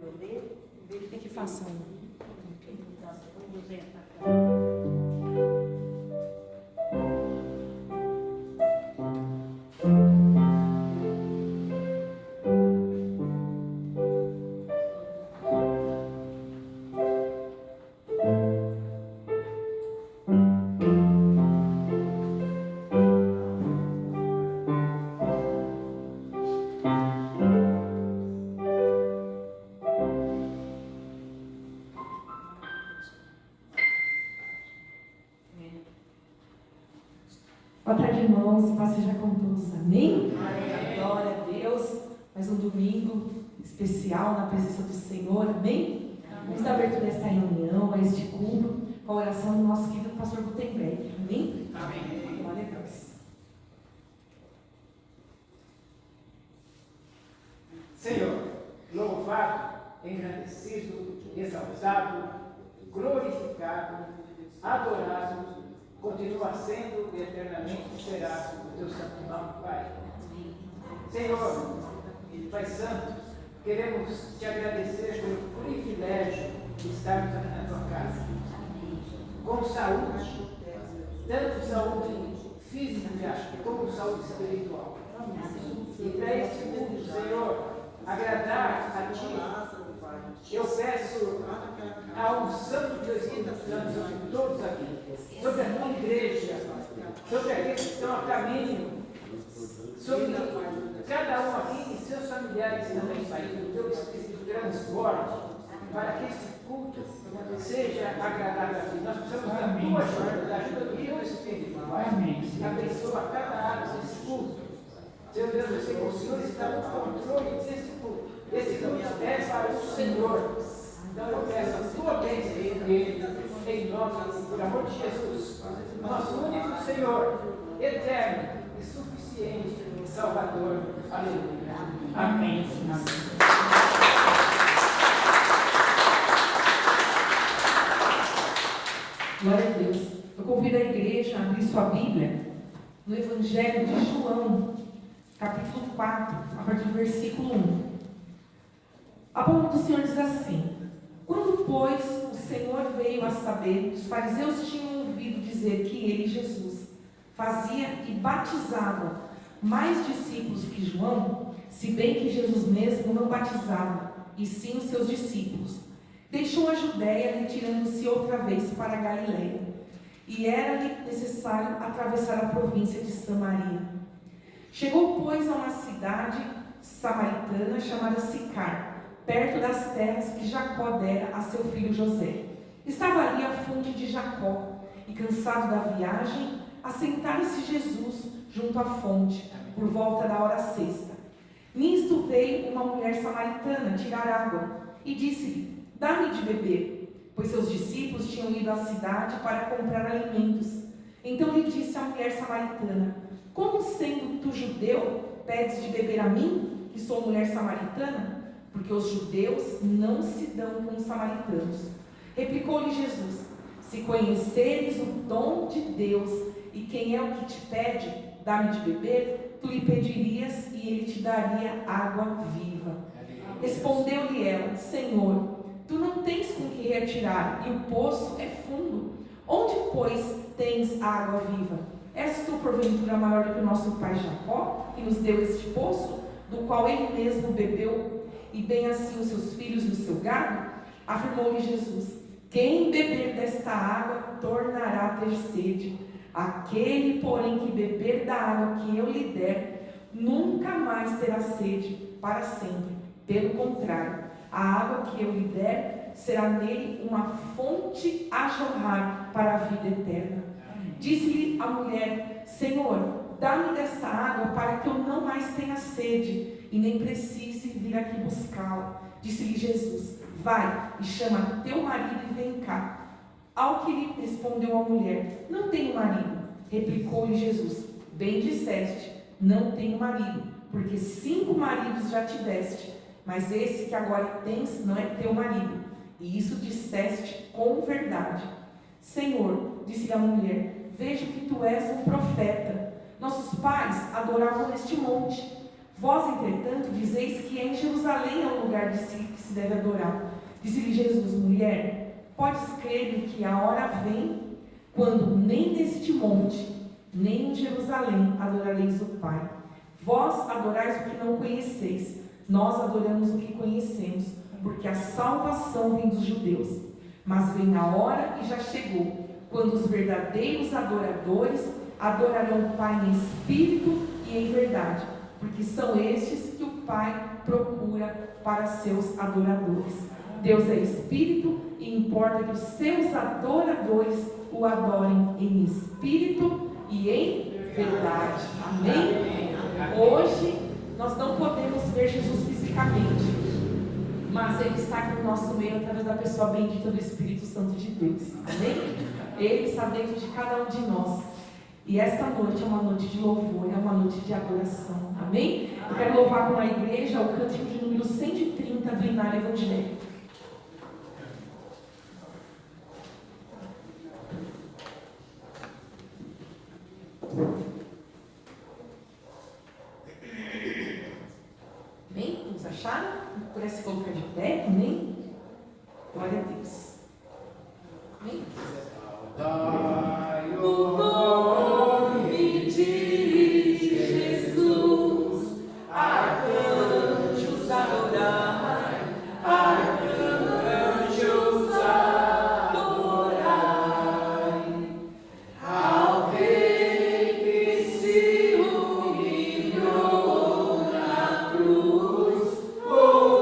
É que façam. Boa tarde, irmãos. Paz seja com todos. Amém? Amém? Glória a Deus. Mais um domingo especial na presença do Senhor. Amém? Vamos dar abertura a esta reunião, a este culto, com a oração do nosso querido pastor Gutenberg. Amém? Amém. Glória a Deus. Senhor, louvado, engrandecido, exaltado, glorificado, adorado, continua sendo e eternamente será o teu santo nome, Pai. Senhor, Pai Santo, queremos te agradecer pelo privilégio de estarmos aqui na tua casa, com saúde, tanto saúde física como saúde espiritual. E para este mundo, Senhor, agradar a Ti, eu peço a unção do Teu Espírito Santo sobre todos aqui, sobre a Tua igreja, sobre aqueles que estão a caminho, sobre cada um aqui e seus familiares também, Pai, que o Teu Espírito transborde para que este culto seja agradável a Ti. Nós precisamos da Tua ajuda, da ajuda do Teu Espírito, Pai. Abençoa cada área desse culto. Senhor Deus, eu sei que o Senhor está no controle desse culto. Esse culto é para o Senhor. Então eu peço a tua bênção nele, em nome, por amor de Jesus, nosso único Senhor, eterno e suficiente Salvador. Aleluia. Amém. Glória a Deus. Eu convido a igreja a abrir sua Bíblia no Evangelho de João, capítulo 4, a partir do versículo 1. A palavra do Senhor diz assim: quando, pois, o Senhor veio a saber, os fariseus tinham ouvido dizer que ele, Jesus, fazia e batizava mais discípulos que João, se bem que Jesus mesmo não batizava, e sim os seus discípulos. Deixou a Judéia, retirando-se outra vez para a Galileia, e era-lhe necessário atravessar a província de Samaria. Chegou, pois, a uma cidade samaritana chamada Sicar, perto das terras que Jacó dera a seu filho José. Estava ali a fonte de Jacó, e cansado da viagem, assentara-se Jesus junto à fonte, por volta da hora sexta. Nisto veio uma mulher samaritana tirar água, e disse-lhe: dá-me de beber, pois seus discípulos tinham ido à cidade para comprar alimentos. Então lhe disse a mulher samaritana: como sendo tu judeu, pedes de beber a mim, que sou mulher samaritana? Porque os judeus não se dão com os samaritanos. Replicou-lhe Jesus: se conheceres o dom de Deus, e quem é o que te pede, dá-me de beber, tu lhe pedirias, e ele te daria água viva. Respondeu-lhe ela: Senhor, tu não tens com que retirar, e o poço é fundo. Onde, pois, tens água viva? És tu, porventura, maior do que o nosso pai Jacó, que nos deu este poço, do qual ele mesmo bebeu, e bem assim os seus filhos e o seu gado? Afirmou-lhe Jesus: quem beber desta água tornará a ter sede. Aquele, porém, que beber da água que eu lhe der, nunca mais terá sede para sempre. Pelo contrário, a água que eu lhe der será nele uma fonte a jorrar para a vida eterna. Disse-lhe a mulher: Senhor, dá-me desta água para que eu não mais tenha sede e nem precise vir aqui buscá-la. Disse-lhe Jesus: vai e chama teu marido e vem cá. Ao que lhe respondeu a mulher: não tenho marido. Replicou-lhe Jesus: bem disseste, não tenho marido, porque 5 maridos já tiveste, mas esse que agora tens não é teu marido. E isso disseste com verdade. Senhor, disse-lhe a mulher, vejo que tu és um profeta. Nossos pais adoravam neste monte. Vós, entretanto, dizeis que em Jerusalém é o lugar que se deve adorar. Disse-lhe Jesus: mulher, podes crer-me que a hora vem, quando nem neste monte, nem em Jerusalém adorareis o Pai. Vós adorais o que não conheceis, nós adoramos o que conhecemos, porque a salvação vem dos judeus. Mas vem a hora, e já chegou, quando os verdadeiros adoradores adorarão o Pai em espírito e em verdade, porque são estes que o Pai procura para seus adoradores. Deus é espírito e importa que os seus adoradores o adorem em espírito e em verdade. Amém? Hoje nós não podemos ver Jesus fisicamente, mas Ele está aqui no nosso meio através da pessoa bendita do Espírito Santo de Deus. Amém? Ele está dentro de cada um de nós. E esta noite é uma noite de louvor, é uma noite de adoração. Amém? Eu quero louvar com a igreja o cântico de número 130 do Inário Evangélico. Amém? Vamos achar? Pudesse se colocar de pé, amém? Glória a Deus. Amém? O nome de Jesus, arcanjos adorai, arcanjos adorai, ao Rei que se humilhou na cruz, com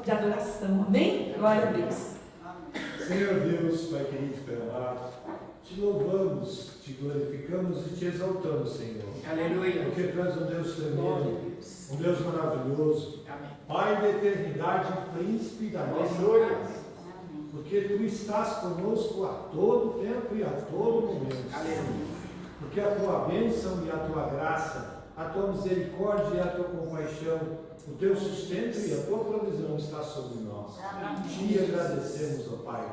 de adoração. Amém? Glória a Deus. Senhor Deus, Pai querido e Pai amado, te louvamos, te glorificamos e te exaltamos, Senhor. Aleluia. Porque tu és um Deus tremendo, um Deus maravilhoso, Amém. Pai da eternidade, príncipe da nossa Aleluia. casa. porque Tu estás conosco a todo tempo e a todo momento. Aleluia. Porque a Tua bênção e a Tua graça, a Tua misericórdia e a Tua compaixão, o Teu sustento e a Tua provisão está sobre nós. Te agradecemos, ó Pai.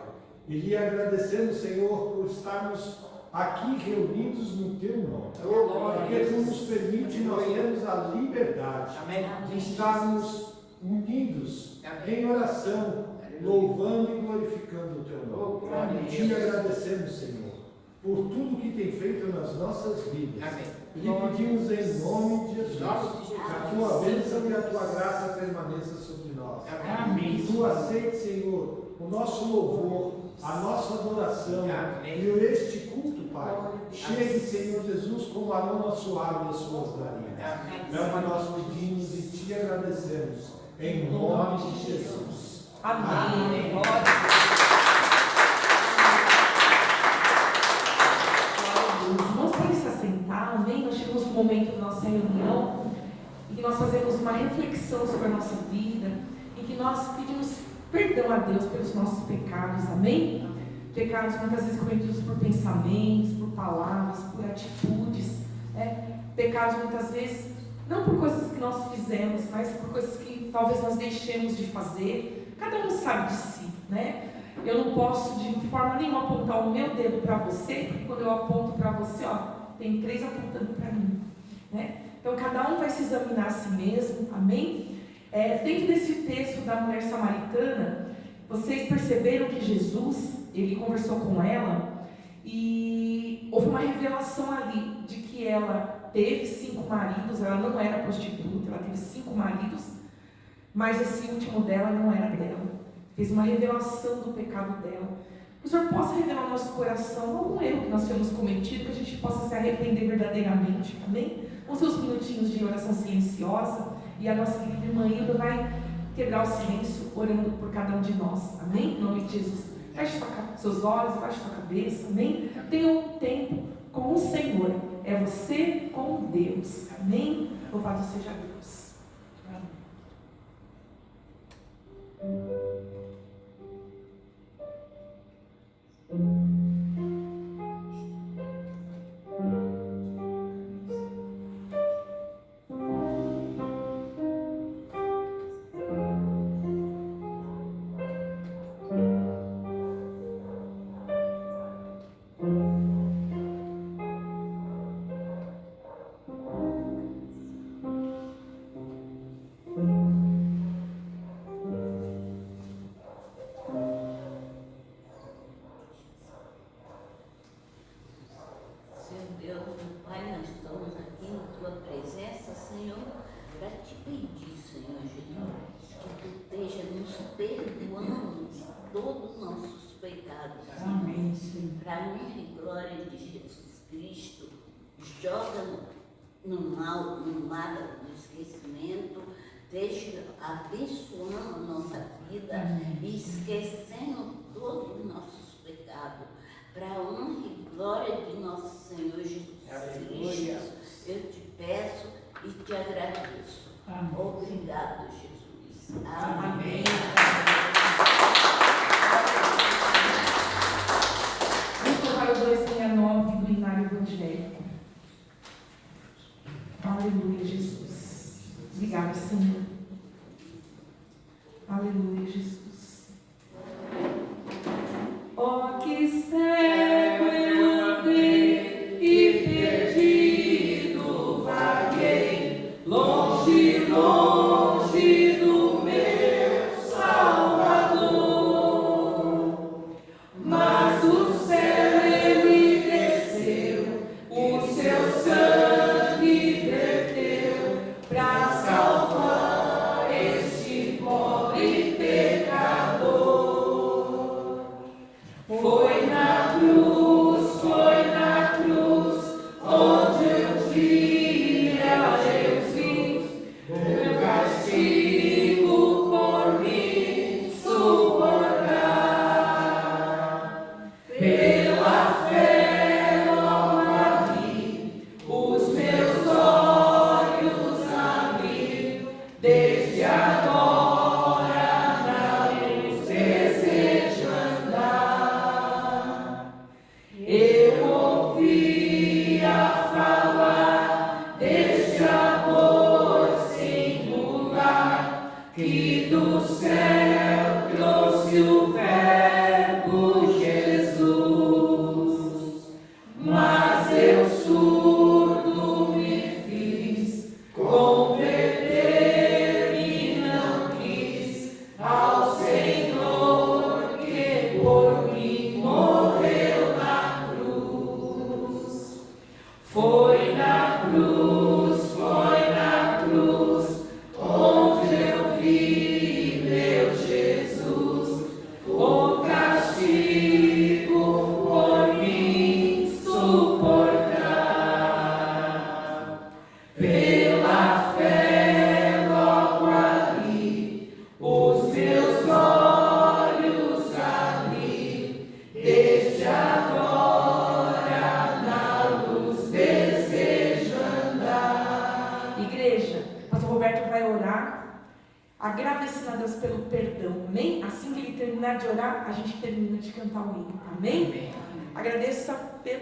E lhe agradecemos, Senhor, por estarmos aqui reunidos no Teu nome. Porque Tu nos permite, nós temos a liberdade de estarmos unidos em oração, louvando e glorificando o Teu nome. Te agradecemos, Senhor, por tudo que tem feito nas nossas vidas. E lhe pedimos em nome de Jesus, que a Tua bênção e a Tua graça permaneça sobre nós. Que Tu aceite, Senhor, o nosso louvor, a nossa adoração e este culto, Pai. Chegue, Senhor Jesus, como aroma suave às Suas narinas. É o que nós pedimos e Te agradecemos, em nome de Jesus. Amém. Irmãos, podem se assentar, amém? Nós chegamos no momento da nossa reunião em que nós fazemos uma reflexão sobre a nossa vida, em que nós pedimos perdão a Deus pelos nossos pecados, amém? Pecados muitas vezes cometidos por pensamentos, por palavras, por atitudes, né? Pecados muitas vezes, não por coisas que nós fizemos, mas por coisas que talvez nós deixemos de fazer. Cada um sabe de si, né? Eu não posso de forma nenhuma apontar o meu dedo para você, porque quando eu aponto para você, ó, tem 3 apontando para mim, né? Então cada um vai se examinar a si mesmo, amém? Dentro desse texto da mulher samaritana, vocês perceberam que Jesus, ele conversou com ela e houve uma revelação ali de que ela teve 5 maridos, ela não era prostituta, ela teve 5 maridos, mas esse último dela não era dela. Fez uma revelação do pecado dela. Que o Senhor possa revelar no nosso coração algum erro que nós temos cometido, que a gente possa se arrepender verdadeiramente, amém? Vamos ter uns minutinhos de oração silenciosa e a nossa querida irmã Hilda vai quebrar o silêncio orando por cada um de nós, amém? Em nome de Jesus. Feche seus olhos, baixe sua cabeça, amém? Tenha um tempo com o Senhor. É você com Deus, amém? Louvado seja Deus. perdoando todos os nossos pecados. Amém. Para a honra e glória de Jesus Cristo, joga no mal, no mar do esquecimento, esteja abençoando a nossa vida. Amém. E esquecendo todos os nossos pecados. Para a honra e glória de nosso Senhor Jesus Cristo, eu te peço e te agradeço. Amém. Obrigado, Jesus. Amém. Vamos tocar o 269 do Hinário Evangélico. Aleluia, Jesus. Obrigado, Senhor. Aleluia, Jesus. Oh, que cego eu andei e perdido vaguei, longe, longe do meu Salvador. Mas o céu ele desceu, o seu sangue verteu para salvar. Foi na cruz, onde eu vi meu Jesus, o castigo por mim suportar. Pela fé logo ali, os meus olhos abri, desde agora na luz desejo andar. Igreja, pastor Roberto vai orar, agradecendo a Deus pelo perdão, amém? Assim que ele terminar de orar, a gente termina de cantar o hino, amém? Agradeça pelo...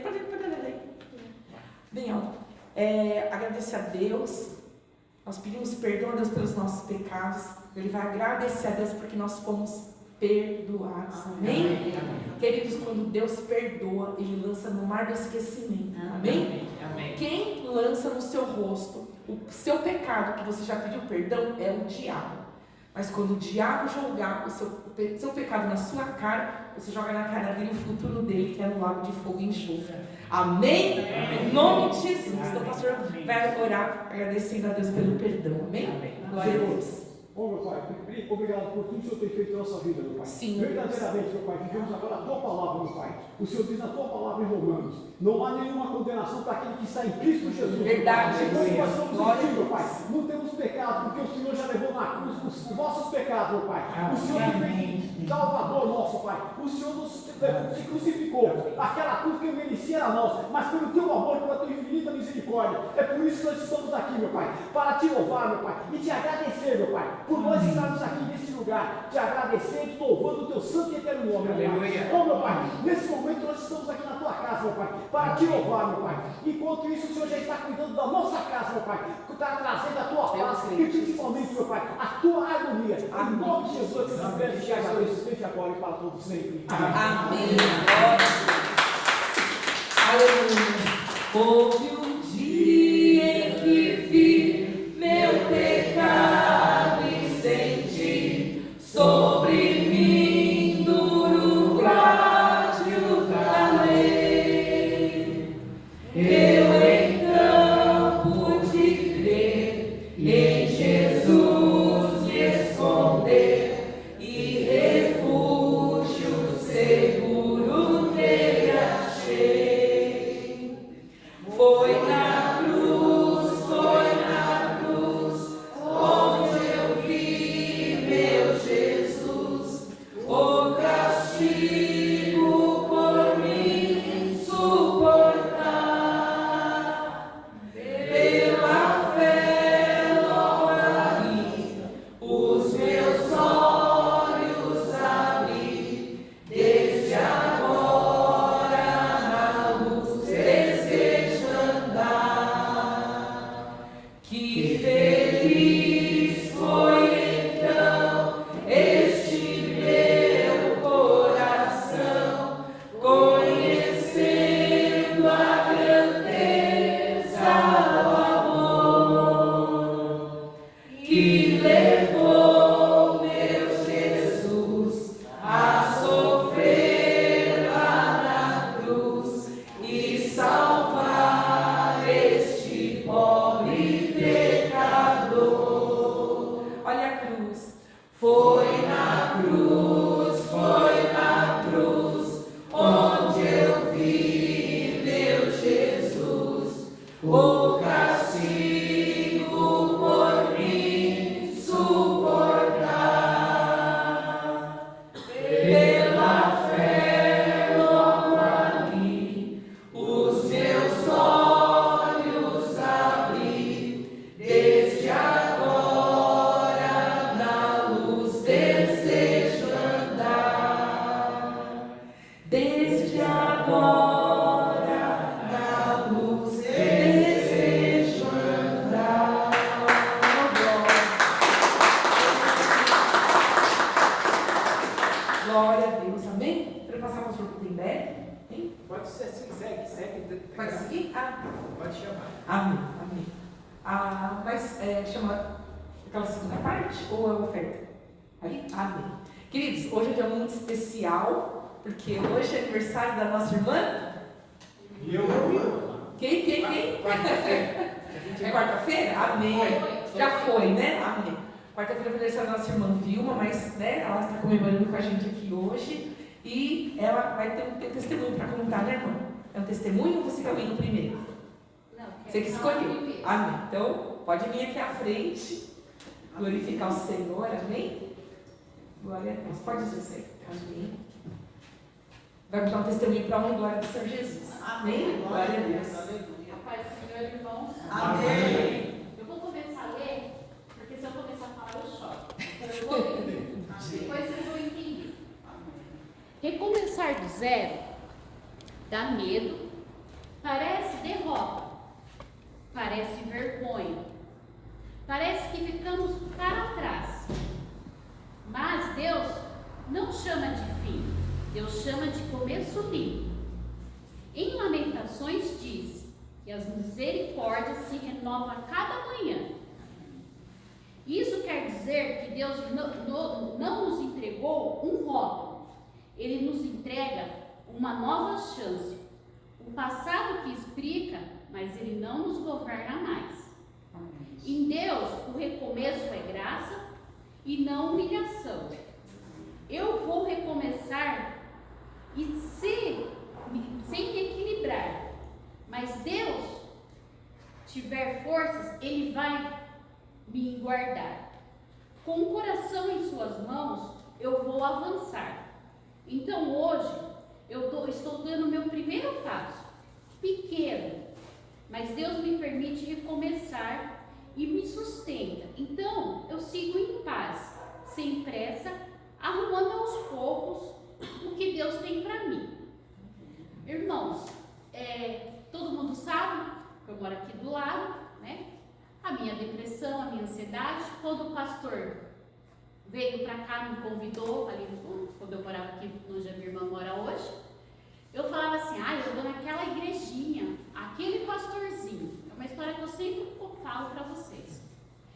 Bem alto. Agradecer a Deus, nós pedimos perdão a Deus pelos nossos pecados, Ele vai agradecer a Deus porque nós fomos perdoados, amém? Queridos, quando Deus perdoa, Ele lança no mar do esquecimento, amém? Quem lança no seu rosto o seu pecado, que você já pediu perdão, é o diabo. Mas quando o diabo jogar o seu pecado na sua cara, você joga na cara dele o futuro dele, que é no lago de fogo e enxofre. Amém? Em nome de Jesus. Então o pastor vai orar agradecendo a Deus pelo perdão. Amém? Glória a Deus. Ô meu Pai, obrigado por tudo que o Senhor tem feito na nossa vida, meu Pai. Sim, meu Deus. Verdadeiramente, meu Pai, vivemos agora a Tua palavra, meu Pai. O Senhor diz na Tua palavra em Romanos: não há nenhuma condenação para aquele que está em Cristo Jesus. Verdade, então nós somos glória aqui, meu Pai. Não temos pecado, porque o Senhor já levou na cruz os nossos pecados, meu Pai. O Senhor que fez Salvador nosso, Pai. O Senhor nos crucificou. Aquela cruz que merecia era nossa, mas pelo Teu amor, pela Tua infinita misericórdia. É por isso que nós estamos aqui, meu Pai. Para Te louvar, meu Pai, e Te agradecer, meu Pai, por nós estarmos aqui nesse lugar, Te agradecer e louvando o Teu santo e eterno nome, meu Pai. Oh, meu Pai, nesse momento nós estamos aqui na Tua casa, meu Pai, para Te louvar, meu Pai. Enquanto isso, o Senhor já está cuidando da nossa casa, meu Pai, está trazendo a Tua paz e principalmente, meu Pai, a Tua harmonia. Em nome de Jesus, eu te peço e te agradeço, desde agora e para todos sempre. Amém. Aleluia. Houve um dia em que vi meu pecado e senti sobre mim duro grádio da lei. Eu então pude crer em Jesus me esconder e refúgio seguro nele achei. Foi na cruz, onde eu vi meu Jesus, o castigo por mim suportar. Pela fé logo ali, os meus olhos abri, desde agora na luz desejo andar. Que feliz foi então este meu coração, conhecendo a grandeza do amor que levou meu Jesus a sofrer lá na cruz e salvar este pobre pecador. Olha a cruz. Foi na cruz, onde eu vi meu Jesus, o castigo por mim suportar. Pela fé logo ali, os meus olhos abri, desde agora na luz desejo andar. Desde agora na luz desejo andar. Glória a Deus, amém? Para passar para o pastor Gutenberg, hein? Pode ser assim, segue. Pode seguir? Pode chamar. Amém, amém. Mas chama aquela segunda parte ou é oferta? Ali? Amém. Queridos, hoje é um dia muito especial, porque hoje é aniversário da nossa irmã. E eu amo. Quem? Quarta-feira. É quarta-feira? Amém. Já foi, né? Amém. Quarta-feira foi aniversário da nossa irmã Vilma, mas né, ela está comemorando com a gente aqui hoje. E ela vai ter um testemunho para contar, né, irmã? É um testemunho ou você quer vir no primeiro? Não, Você que escolheu. Amém. Então, pode vir aqui à frente, glorificar o Senhor, amém? Glória a Deus. Pode dizer isso aí. Amém. Vai dar um testemunho para a honra e glória do Senhor Jesus. Amém? Glória a Deus. A paz do Senhor, irmãos. Amém. Eu vou começar a ler, porque se eu começar a falar, eu choro. Então eu vou ler. Depois vocês vão entender. Recomeçar do zero dá medo, parece derrota, parece vergonha, parece que ficamos para trás. Mas Deus não chama de fim, Deus chama de começo limpo. Em Lamentações diz que as misericórdias se renovam a cada manhã. Isso quer dizer que Deus não nos entregou um rótulo, Ele nos entrega uma nova chance. O passado que explica, mas Ele não nos governa mais. Em Deus, o recomeço é graça e não humilhação. Eu vou recomeçar e sem me equilibrar, mas Deus tiver forças, Ele vai me guardar. Com o coração em suas mãos, eu vou avançar. Então hoje, estou dando o meu primeiro passo, pequeno, mas Deus me permite recomeçar e me sustenta. Então, eu sigo em paz, sem pressa, arrumando aos poucos o que Deus tem para mim. Irmãos, todo mundo sabe que eu moro aqui do lado, né? A minha depressão, a minha ansiedade. Quando o pastor veio para cá, me convidou, ali quando eu morava aqui, onde a minha irmã mora hoje, eu falava assim, eu vou naquela igrejinha, aquele pastorzinho. É uma história que eu sempre falo para vocês.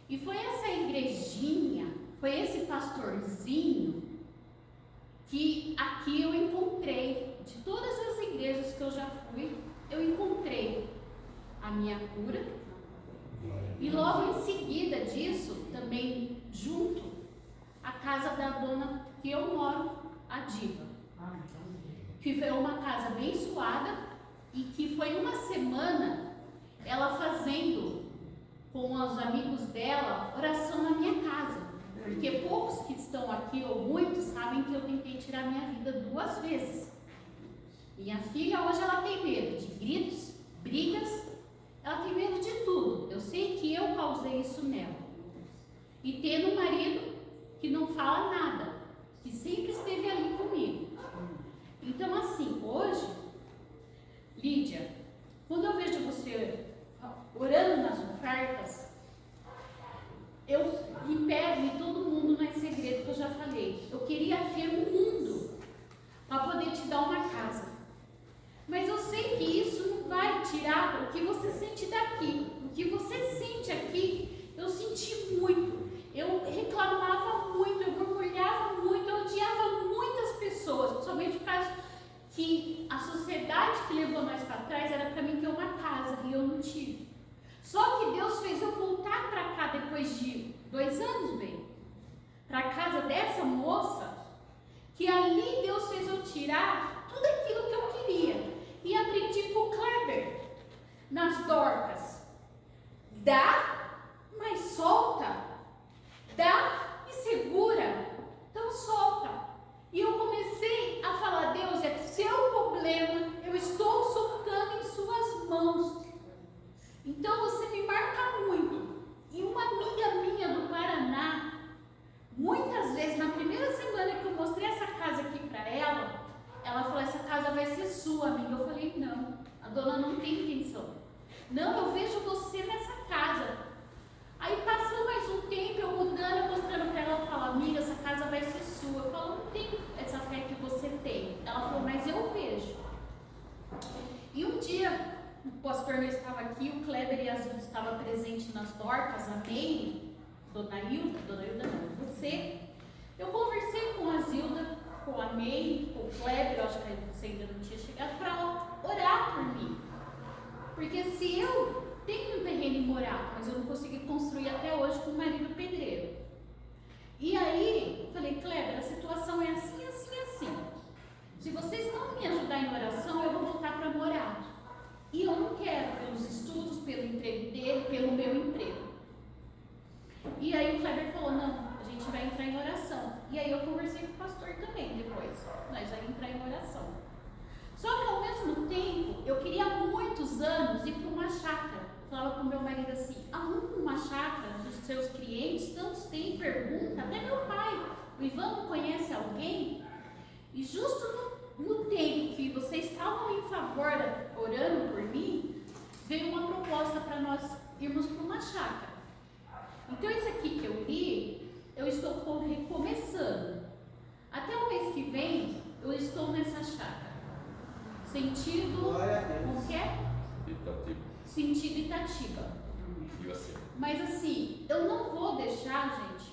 E foi essa igrejinha, foi esse pastorzinho que aqui eu encontrei, de todas as igrejas que eu já fui, eu encontrei a minha cura. E logo em seguida disso, também junto, a casa da dona que eu moro, a Diva. Que foi uma casa abençoada e que foi uma semana ela fazendo com os amigos dela oração na minha casa. Porque poucos que estão aqui, ou muitos, sabem que eu tentei tirar minha vida 2 vezes. Minha filha hoje ela tem medo de gritos, brigas, ela tem medo de tudo. Eu sei que eu causei isso nela. E tendo um marido que não fala nada, que sempre esteve ali comigo. Então assim, hoje, Lídia, quando eu vejo você orando nas ofertas, eu me pego e todo mundo não é segredo que eu já falei. Eu queria ter um mundo para poder te dar uma casa. Mas eu sei que isso não vai tirar o que você sente daqui. O que você sente aqui, eu senti muito. Eu reclamava muito, eu murmurava muito, eu odiava muitas pessoas, principalmente por causa que a sociedade que levou nós para trás era para mim ter uma casa e eu não tive. Só que Deus fez eu voltar para cá depois de 2 anos, bem, para a casa dessa moça, que ali Deus fez eu tirar tudo aquilo que eu queria. E aprendi com o Kleber, nas Dorcas. Dá, mas solta. Dá e segura. Então solta. E eu comecei a falar, Deus, é seu problema. Eu estou soltando em suas mãos. Então você me marca muito. E uma amiga minha do Paraná, muitas vezes, na primeira semana que eu mostrei essa casa aqui para ela falou, essa casa vai ser sua, amiga. Eu falei, não, a dona não tem intenção. Não, eu vejo você nessa casa. Aí passou mais um tempo, eu mudando, eu mostrando para ela, eu falo, amiga, essa casa vai ser sua. Eu falo, não tenho essa fé que você tem. Ela falou, mas eu vejo. E um dia, o pastor não estava aqui, o Kleber e a Zilda estavam presentes nas Dorcas, a Meire, Dona Hilda não, você. Eu conversei com a Zilda, com a Meire, com o Kleber, eu acho que você ainda não tinha chegado, para orar por mim. Porque se eu tenho um terreno em Morato, mas eu não consegui construir até hoje com o marido pedreiro. E aí, eu falei, Kleber, a situação é assim, assim, assim. Se vocês não me ajudarem em oração, eu vou voltar para Morato. E eu não quero, pelos estudos, pelo emprego dele, pelo meu emprego. E aí o Kleber falou, não, a gente vai entrar em oração. E aí eu conversei com o pastor também depois. Nós vamos entrar em oração. Só que ao mesmo tempo, eu queria há muitos anos ir para uma chácara. Falava para o meu marido assim, arruma uma chácara dos seus clientes, tantos têm pergunta, até meu pai. O Ivan não conhece alguém? E justo no tempo que vocês estavam em favor, orando por mim, veio uma proposta para nós irmos para uma chácara. Então esse aqui que eu li, eu estou recomeçando. Até o mês que vem, eu estou nessa chácara. Sentido, como que é? Itatiba. Sentido Itatiba. E você? Mas assim, eu não vou deixar, gente,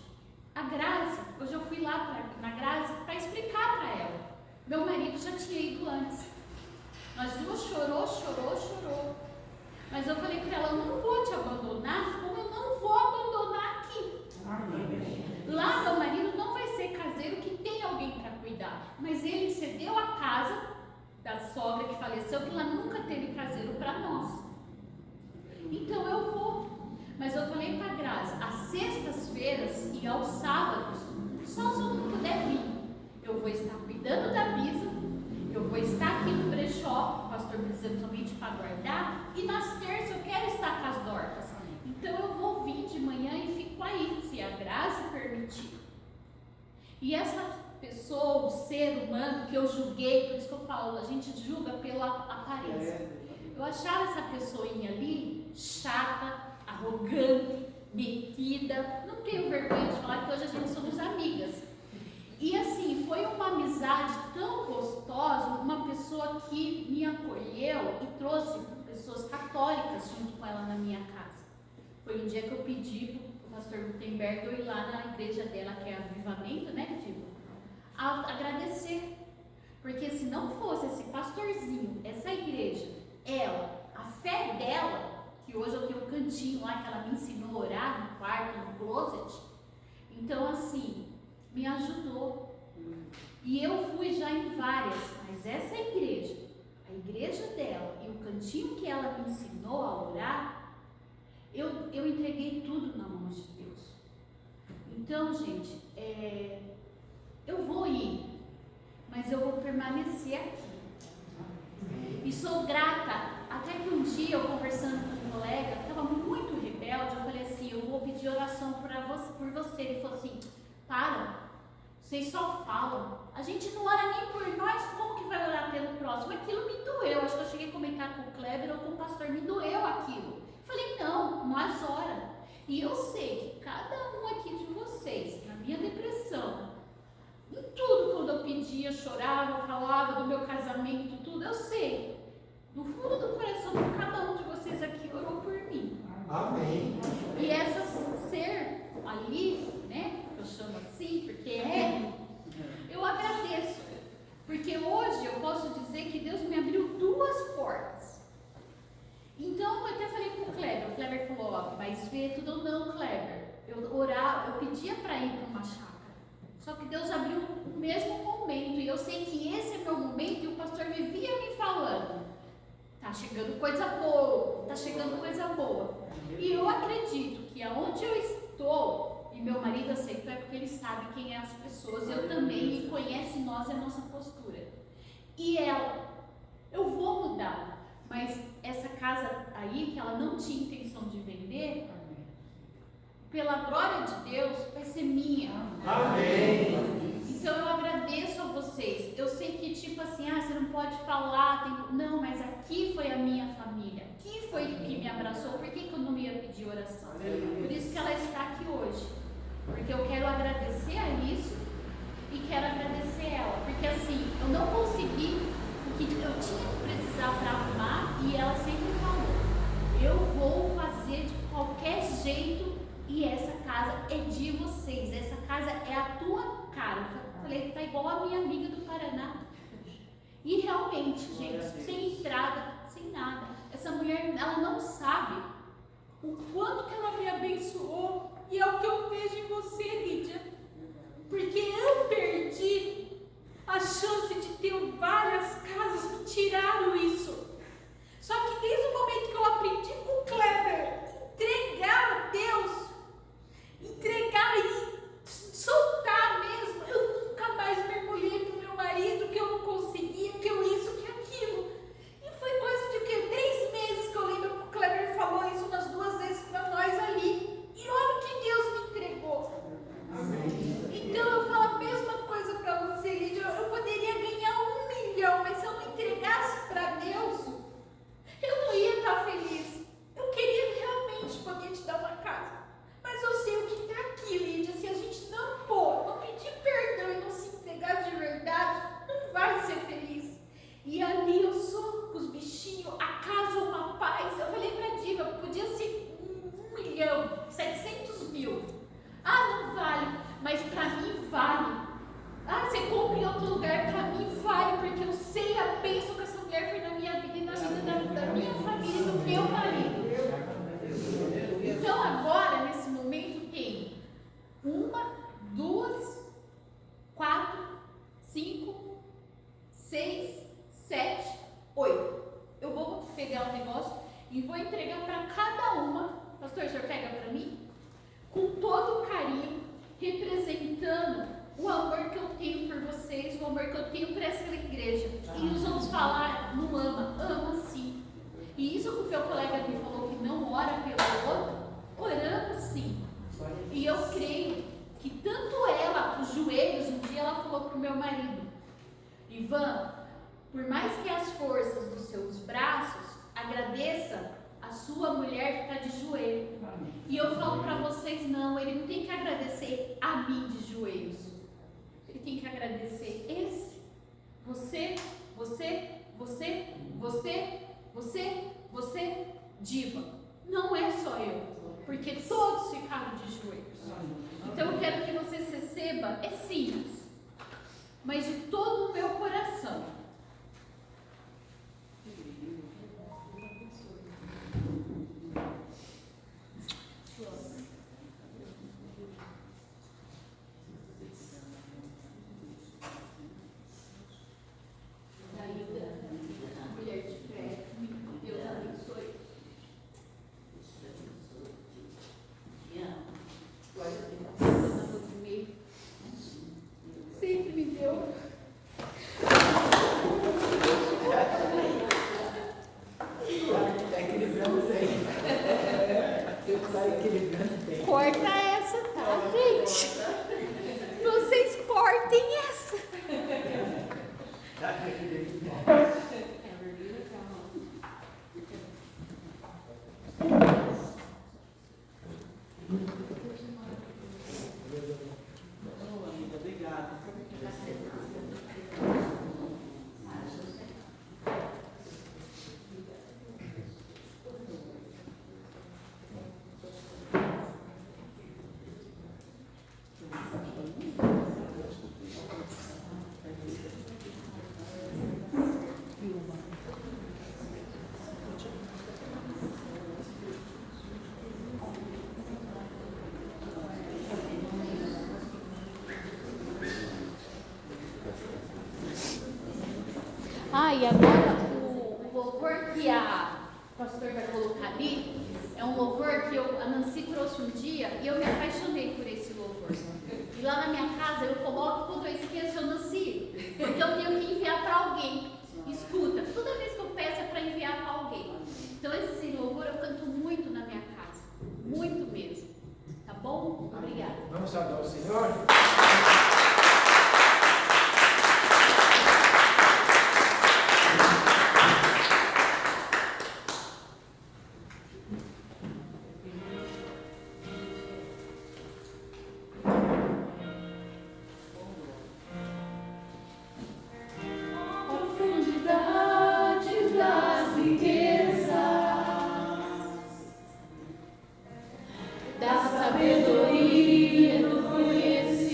a Grazi, hoje eu fui lá na Grazi para explicar para ela. Meu marido já tinha ido antes. Nós duas chorou. Mas eu falei para ela, eu não vou te abandonar, como eu não vou abandonar aqui. Lá meu marido não vai ser caseiro que tem alguém para cuidar. Mas ele cedeu a casa da sogra que faleceu, que ela nunca teve caseiro para nós. Então eu vou. Mas eu falei para a Grazi, às sextas-feiras e aos sábados, só se eu não puder vir. Eu vou estar cuidando da Bisa, eu vou estar aqui no brechó, o pastor precisa somente para guardar, e nas terças eu quero estar com as Dorcas. Então eu vou vir de manhã e fico aí, se a Grazi permitir. E essa pessoa, o ser humano que eu julguei, por isso que eu falo, a gente julga pela aparência. Eu achava essa pessoinha ali chata, arrogante, metida. Não tenho vergonha de falar que hoje a gente somos amigas. E assim, foi uma amizade tão gostosa, uma pessoa que me acolheu e trouxe pessoas católicas junto com ela na minha casa. Foi um dia que eu pedi para o pastor Gutenberg eu ir lá na igreja dela, que é Avivamento, né, Diego? Agradecer. Porque se não fosse esse pastorzinho, essa igreja, ela, a fé dela, que hoje eu tenho um cantinho lá que ela me ensinou a orar no quarto, no closet, então assim, me ajudou. E eu fui já em várias, mas essa igreja, a igreja dela e o cantinho que ela me ensinou a orar, eu entreguei tudo na mão de Deus. Então, gente, eu vou ir, mas eu vou permanecer aqui. E sou grata, até que um dia eu conversando com um colega, estava muito rebelde, eu falei assim, eu vou pedir oração por você. Ele falou assim, para, vocês só falam, a gente não ora nem por nós, como que vai orar pelo próximo? Aquilo me doeu, acho que eu cheguei a comentar com o Kleber ou com o pastor, me doeu aquilo. Falei, não, nós ora. E eu sei que cada um aqui de vocês, na minha depressão, em tudo, quando eu pedia, chorava, falava do meu casamento, tudo, eu sei. No fundo do coração, cada um de vocês aqui orou por mim. Amém. E essa ser ali, né, eu chamo assim, porque eu agradeço. Porque hoje eu posso dizer que Deus me abriu duas portas. Então, eu até falei com o Kleber falou, ó, mas vê tudo ou não, Kleber. Eu pedia para ir para uma chácara. Só que Deus abriu o mesmo momento, e eu sei que esse é meu momento, e o pastor vivia me falando, tá chegando coisa boa, tá chegando coisa boa. E eu acredito que aonde eu estou, e meu marido aceitou, é porque ele sabe quem é as pessoas, eu também, e conhece nós e a nossa postura. E eu vou mudar, mas essa casa aí, que ela não tinha intenção de vender, pela glória de Deus, vai ser minha. Amém. Então eu agradeço a vocês. Eu sei que tipo assim, você não pode falar, não, mas aqui foi a minha família. Aqui foi que me abraçou. Por que eu não ia pedir oração? Por isso que ela está aqui hoje. Porque eu quero agradecer a isso e quero agradecer ela. Porque assim, eu não consegui o que eu tinha que precisar para arrumar, e ela sempre falou, eu vou fazer de qualquer jeito. E essa casa é de vocês, essa casa é a tua cara. Eu falei, tá igual a minha amiga do Paraná. E realmente, gente, sem entrada, sem nada. Essa mulher, ela não sabe o quanto que ela me abençoou. E é o que eu vejo em você, Lídia. Porque eu perdi a chance de ter várias casas, me tiraram isso. Só que desde o momento que eu aprendi com o Kleber, entregar a Deus, entregar e soltar mesmo, eu nunca mais mergulhei no meu marido, que eu não conseguia, que eu isso, que aquilo. E foi coisa de que 10 meses que eu lembro que o Kleber falou isso umas 2 vezes para nós ali. E olha o que Deus me entregou. Então eu falo a mesma coisa para você, Lídia. Eu poderia ganhar 1 milhão, mas se eu não entregasse para Deus, eu não ia estar feliz. Eu queria realmente poder te dar uma casa. Mas eu sei o que está aqui, Lídia. Se a gente não pôr, não pedir perdão e não se entregar de verdade, não vai ser feliz. E ali eu sou com os bichinhos, a casa uma paz. Eu falei pra Diva, podia ser 1 milhão, 700 mil. Ah, não vale, mas pra mim vale. Ah, você compra em outro lugar, pra mim vale, porque eu sei a bênção que essa mulher foi na minha vida e na vida da minha família e do meu marido. Então agora, nesse momento, tem 1, 2, 4, 5, 6, 7, 8. Eu vou pegar o negócio e vou entregar para cada uma. Pastor, o senhor pega para mim? Com todo o carinho, representando o amor que eu tenho por vocês, o amor que eu tenho por essa igreja. E nós vamos falar, não ama sim. E isso que o meu colega me falou, que não ora pelo outro, oramos sim. E eu creio que tanto ela, os joelhos, um dia ela falou para o meu marido, Ivan, por mais que as forças dos seus braços, agradeça a sua mulher que está de joelho. E eu falo para vocês, não, ele não tem que agradecer a mim de joelhos. Ele tem que agradecer esse. Você, Diva. Não é só eu, porque todos ficaram de joelhos. Então eu quero que vocês recebam, é simples, mas de todo o meu coração. Mulher de fé, Deus abençoe. Sempre me deu. Corta essa, tá, gente? Vocês cortem essa. E agora o louvor que a pastor vai colocar ali é um louvor que a Nancy trouxe um dia e eu me apaixonei por esse louvor. E lá na minha casa eu coloco, quando eu esqueço, eu Nancy, porque eu tenho que enviar para alguém. Escuta, toda vez que eu peço é para enviar para alguém. Então esse louvor eu canto muito na minha casa, muito mesmo. Tá bom? Obrigada. Vamos saudar o Senhor? Da sabedoria, do conhecimento.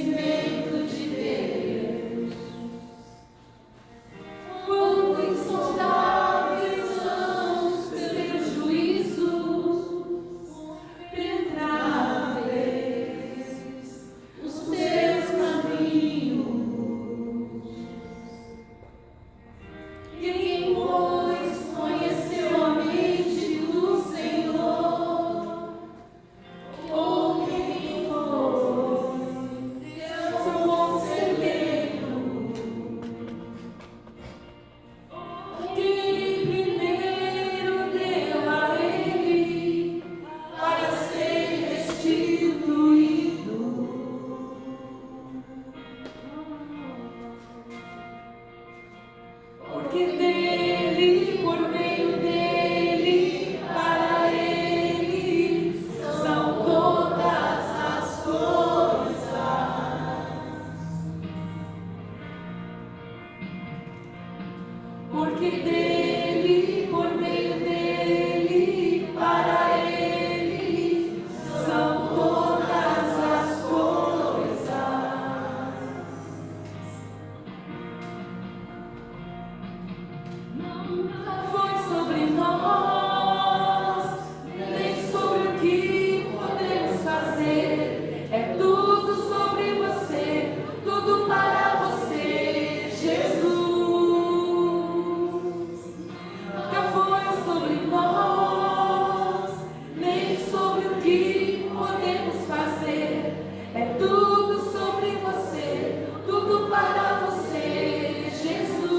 sobre o que podemos fazer. É tudo sobre você, tudo para você, Jesus.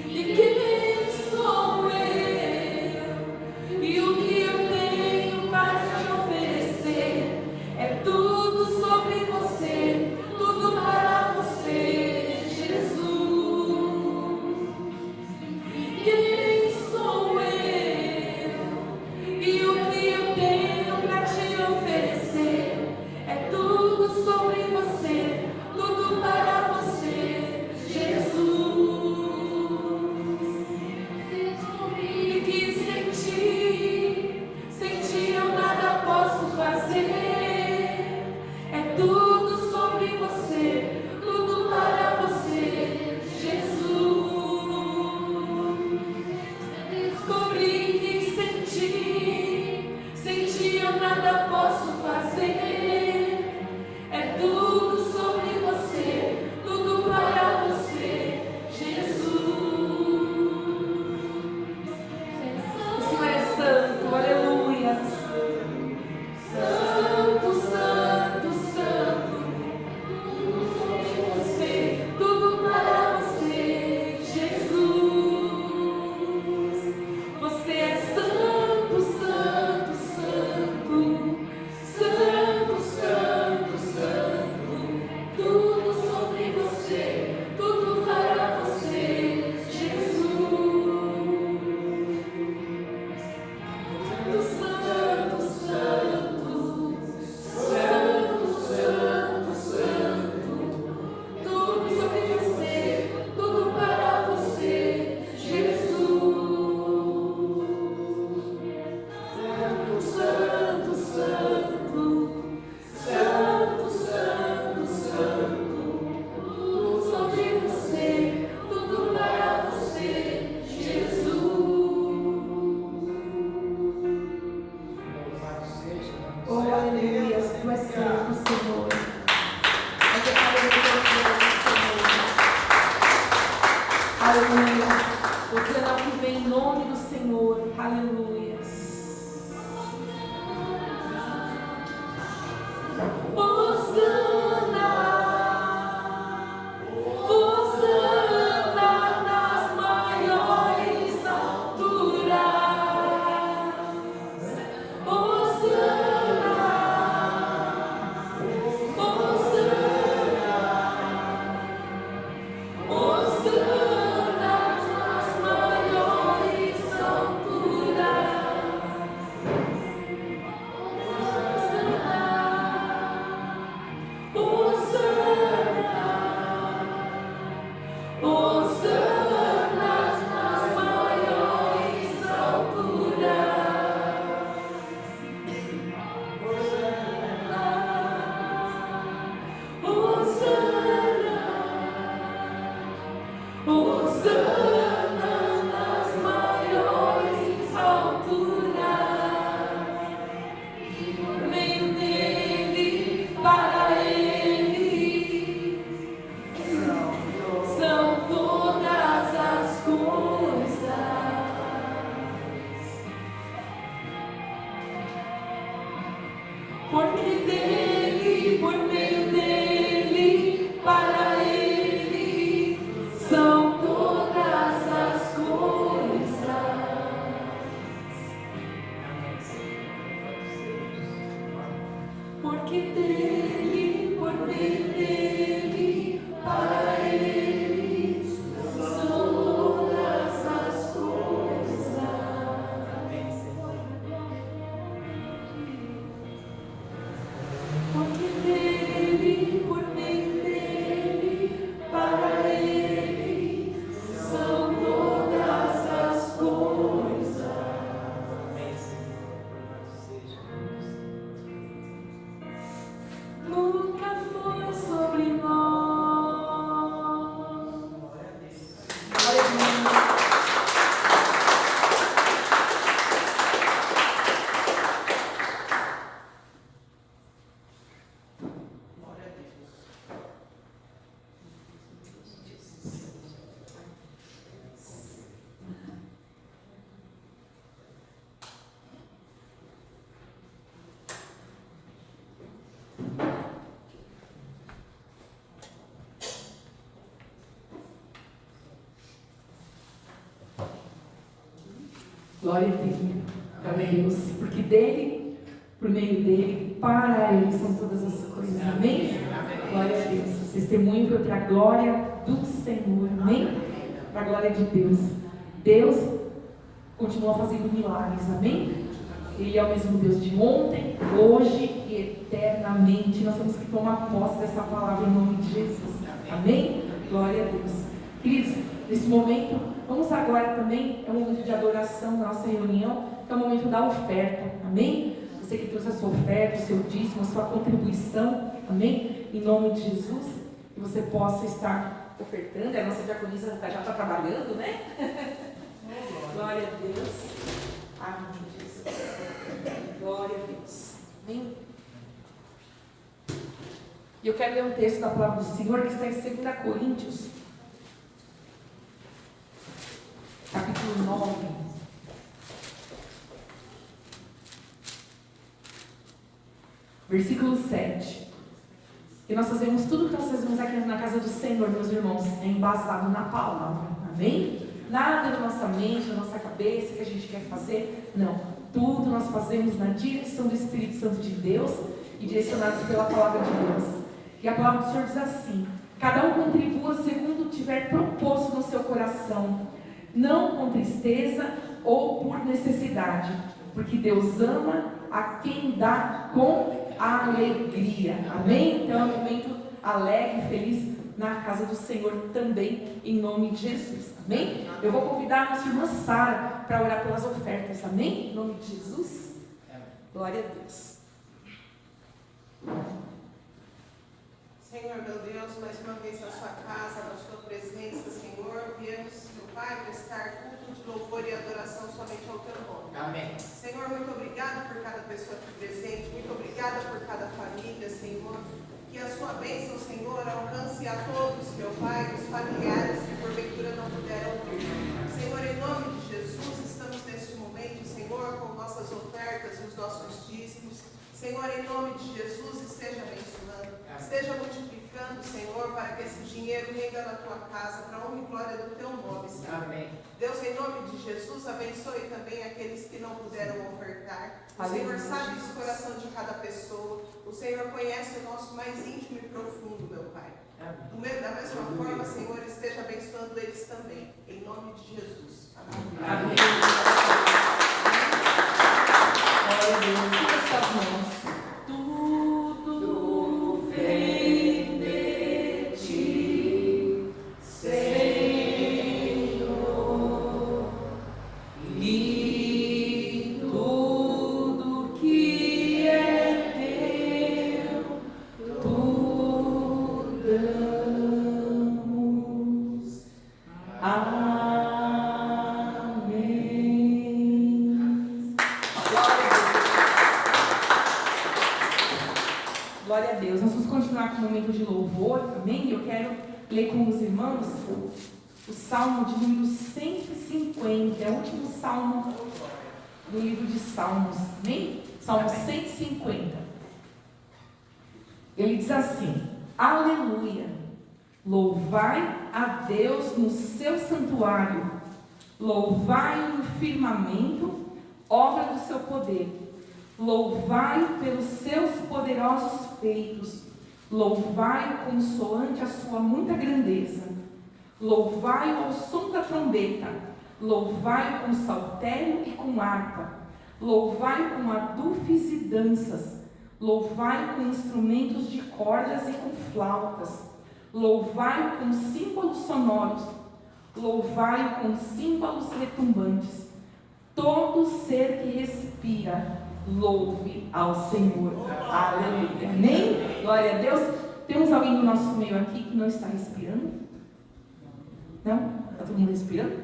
E quem sou eu? E o que eu tenho para te oferecer? É tudo sobre você, tudo para você, Jesus. Quem sou eu? E o que eu tenho para te oferecer? É tudo sobre você, tudo para você, Jesus. E que sem ti eu nada posso fazer. É tudo sobre você, tudo para você, Jesus. Descobri que sem ti eu nada posso fazer. É tudo sobre você, tudo para você, Jesus. O Senhor é santo, aleluia. Santo, santo, santo. Tudo sobre você, tudo para você, Jesus. Você é santo, santo, santo. Santo, santo, santo. Tudo sobre você, tudo para você, Jesus. Santo, santo, santo. Santo, santo, santo. Tudo sobre você, tudo para você, Jesus. Santo, santo, santo. Santo, santo, santo. Tudo sobre você, tudo para você, Jesus. Oh, aleluia, tu és santo, Senhor. Nós declaramos o teu nome, Senhor. Aleluia. Hosana que vem em nome do Senhor. Aleluia. Hosana nas maiores alturas. Hosana, Hosana nas maiores alturas. Glória a Deus. Glória a Deus. Porque dele, por meio dele, para ele são todas as coisas. Amém? Glória a Deus. O testemunho foi para a glória do Senhor. Amém? Para a glória de Deus. Deus continua fazendo milagres. Amém? Ele é o mesmo Deus de ontem, hoje e eternamente. Nós temos que tomar posse dessa palavra em nome de Jesus. Amém? Glória a Deus. Queridos, nesse momento, vamos agora também, é um momento de adoração na nossa reunião, que é o momento da oferta. Amém? Você que trouxe a sua oferta, o seu dízimo, a sua contribuição. Amém? Em nome de Jesus, que você possa estar ofertando. A nossa diaconisa já está trabalhando, né? Glória a Deus. Amém, Jesus. Glória a Deus. Amém? E eu quero ler um texto da palavra do Senhor que está em 2 Coríntios, capítulo 9. Versículo 7. E nós fazemos tudo que nós fazemos aqui na casa do Senhor, meus irmãos, é embasado na palavra. Amém? Nada na nossa mente, na nossa cabeça que a gente quer fazer. Não. Tudo nós fazemos na direção do Espírito Santo de Deus e direcionados pela palavra de Deus. E a palavra do Senhor diz assim: cada um contribua segundo tiver proposto no seu coração, não com tristeza ou por necessidade, porque Deus ama a quem dá com alegria. Amém? Então é um momento alegre, feliz na casa do Senhor também, em nome de Jesus. Amém? Eu vou convidar a nossa irmã Sara para orar pelas ofertas. Amém? Em nome de Jesus. Glória a Deus. Senhor, meu Deus, mais uma vez na sua casa, na sua presença, Senhor, viemos, meu Pai, prestar culto de louvor e adoração somente ao teu nome. Amém. Senhor, muito obrigada por cada pessoa aqui presente, muito obrigada por cada família, Senhor. Que a sua bênção, Senhor, alcance a todos, meu Pai, os familiares que porventura não puderam vir. Senhor, em nome de Jesus, estamos neste momento, Senhor, com nossas ofertas e os nossos dízimos. Senhor, em nome de Jesus, esteja abençoando, esteja multiplicando, Senhor, para que esse dinheiro venha na tua casa, para a honra e glória do teu nome, Senhor. Amém. Deus, em nome de Jesus, abençoe também aqueles que não puderam ofertar. O Senhor sabe o coração de cada pessoa. O Senhor conhece o nosso mais íntimo e profundo, meu Pai. Da mesma forma, Senhor, esteja abençoando eles também. Em nome de Jesus. Amém. Amém. Glória a Deus. Fica suas mãos. Tudo vem de ti, Senhor, e tudo que é teu, tu damos. Amém. Glória a Deus. Nós vamos continuar com o momento de louvor, amém? Eu quero ler com os irmãos o Salmo de número 150, é o último salmo do livro de Salmos, amém? Salmo 150. Ele diz assim: aleluia, louvai a Deus no seu santuário, louvai no firmamento, obra do seu poder. Louvai pelos seus poderosos feitos, louvai consoante a sua muita grandeza, louvai ao som da trombeta, louvai com saltério e com harpa, louvai com adufes e danças, louvai com instrumentos de cordas e com flautas, louvai com símbolos sonoros, louvai com símbolos retumbantes. Todo ser que respira, louve ao Senhor. Aleluia. Amém? Glória a Deus. Temos alguém no nosso meio aqui que não está respirando? Não? Está todo mundo respirando?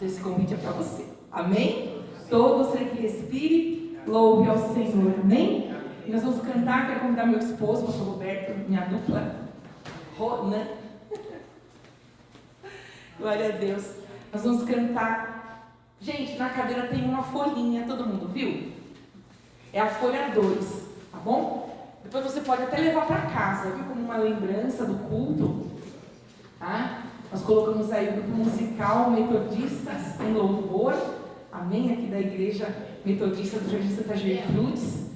Esse convite é para você. Amém? Todo ser que respire, louve ao Senhor. Amém? E nós vamos cantar. Quero convidar meu esposo, o pastor Roberto, minha dupla, Ronan. Glória a Deus. Nós vamos cantar. Gente, na cadeira tem uma folhinha, todo mundo viu? É a folha 2, tá bom? Depois você pode até levar para casa, viu? Como uma lembrança do culto. Tá? Nós colocamos aí o grupo musical Metodistas em Louvor. Amém? Aqui da Igreja Metodista do Jardim Santa Gertrudes.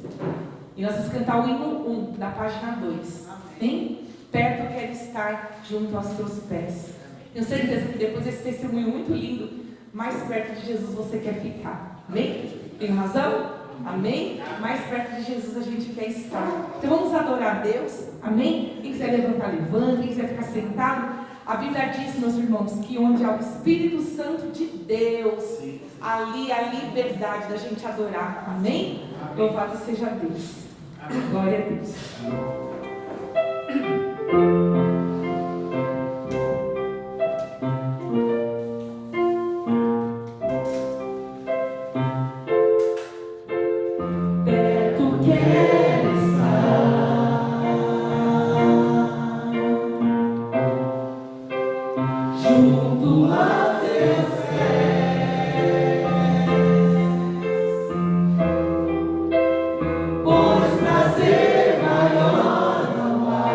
E nós vamos cantar o hino 1, da página 2. Amém? Perto quero estar junto aos teus pés. Tenho certeza que depois desse testemunho muito lindo, mais perto de Jesus você quer ficar. Amém? Tenho razão? Amém? Mais perto de Jesus a gente quer estar. Então vamos adorar a Deus. Amém? Quem quiser levantar, levanta. Quem quiser ficar sentado. A Bíblia diz, meus irmãos, que onde há o Espírito Santo de Deus, ali há liberdade da gente adorar. Amém? Louvado seja Deus. Glória a Deus. Pois prazer maior não há.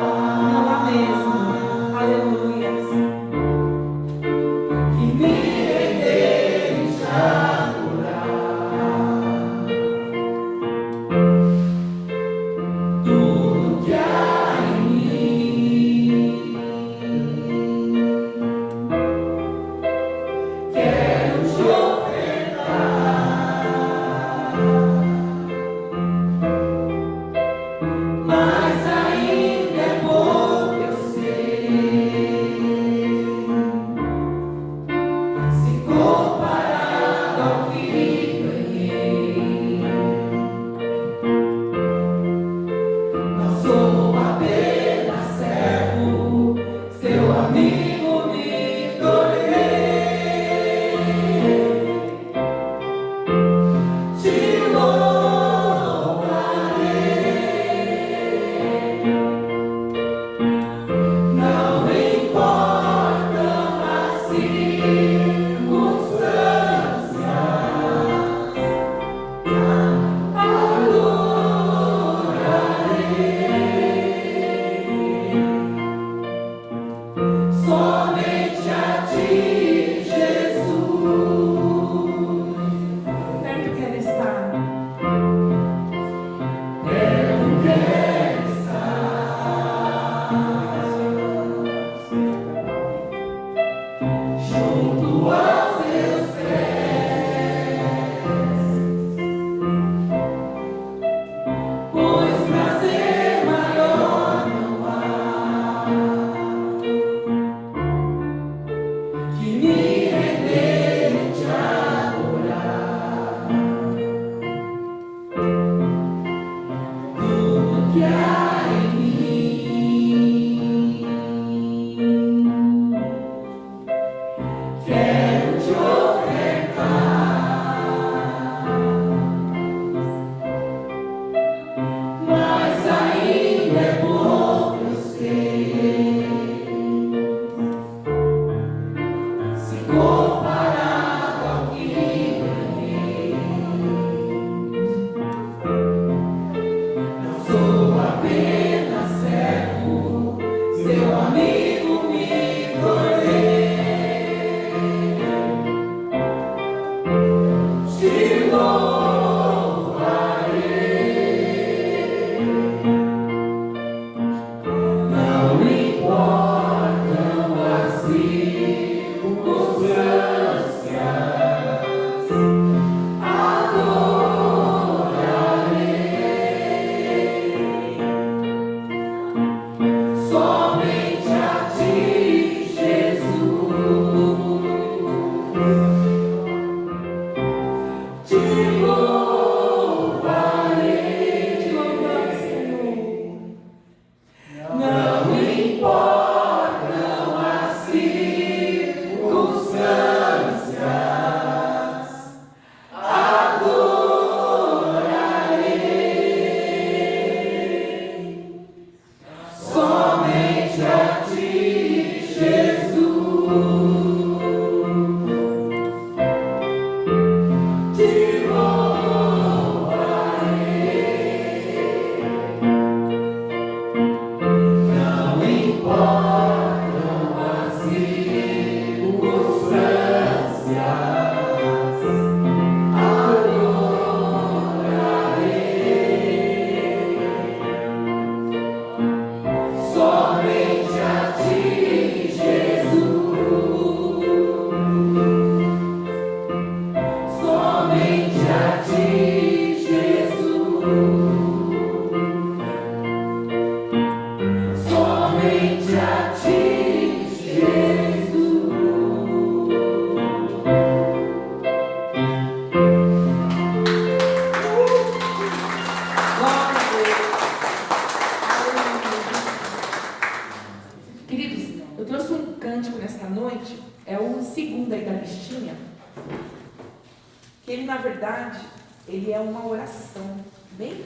na verdade, ele é uma oração. Bem?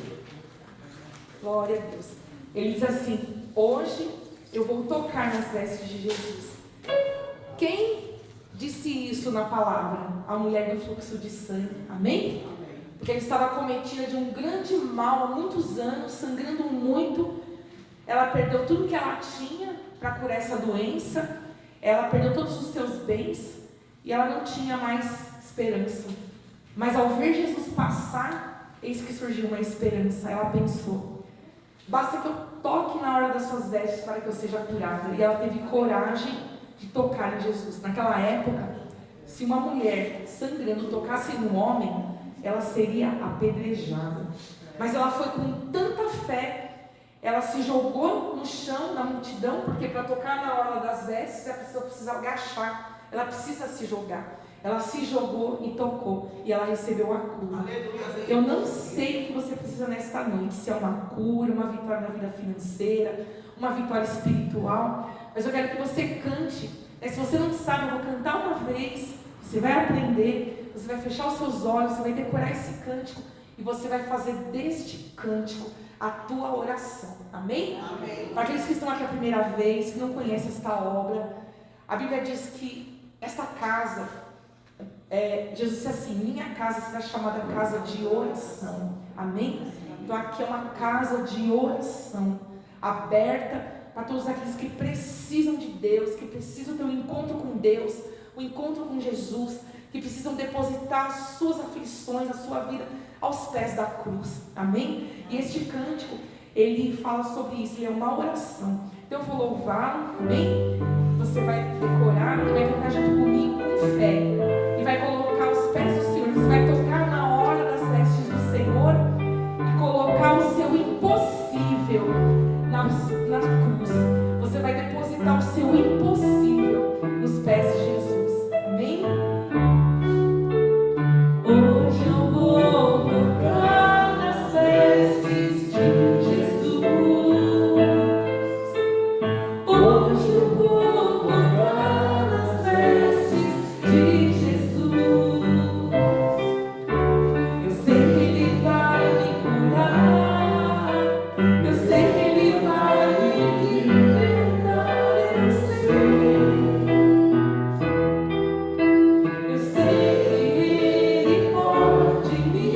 Glória a Deus. Ele diz assim: hoje eu vou tocar nas vestes de Jesus. Quem disse isso na palavra? A mulher do fluxo de sangue. Amém? Porque ele estava cometida de um grande mal há muitos anos, sangrando muito. Ela perdeu tudo que ela tinha para curar essa doença. Ela perdeu todos os seus bens e ela não tinha mais esperança. Mas ao ver Jesus passar, eis que surgiu uma esperança. Ela pensou: basta que eu toque na hora das suas vestes para que eu seja curada. E ela teve coragem de tocar em Jesus. Naquela época, se uma mulher sangrando tocasse em um homem, ela seria apedrejada. Mas ela foi com tanta fé, ela se jogou no chão, na multidão, porque para tocar na hora das vestes, a pessoa precisa agachar, ela precisa se jogar. Ela se jogou e tocou, e ela recebeu a cura. Eu não sei o que você precisa nesta noite, se é uma cura, uma vitória na vida financeira, uma vitória espiritual, mas eu quero que você cante. Se você não sabe, eu vou cantar uma vez, você vai aprender, você vai fechar os seus olhos, você vai decorar esse cântico, e você vai fazer deste cântico a tua oração. Amém? Amém. Para aqueles que estão aqui a primeira vez, que não conhecem esta obra, a Bíblia diz que esta casa, Jesus disse assim: minha casa será chamada casa de oração. Amém? Então aqui é uma casa de oração, aberta para todos aqueles que precisam de Deus, que precisam ter um encontro com Deus, um encontro com Jesus, que precisam depositar as suas aflições, a sua vida aos pés da cruz. Amém? E este cântico, ele fala sobre isso, ele é uma oração. Então eu vou louvá-lo, amém? Você vai decorar e vai cantar junto comigo com fé. E vai colocar aos pés do Senhor. Você vai tocar na hora das vestes do Senhor e colocar o seu impossível na cruz. Você vai depositar o seu impossível nos pés de Jesus. Amém? Hoje eu vou tocar nas vestes de Jesus. Hoje eu vou tocar nas vestes de Jesus. Eu sei que Ele vai me curar. Eu sei que Ele vai me libertar. Eu sei. Eu sei que Ele pode me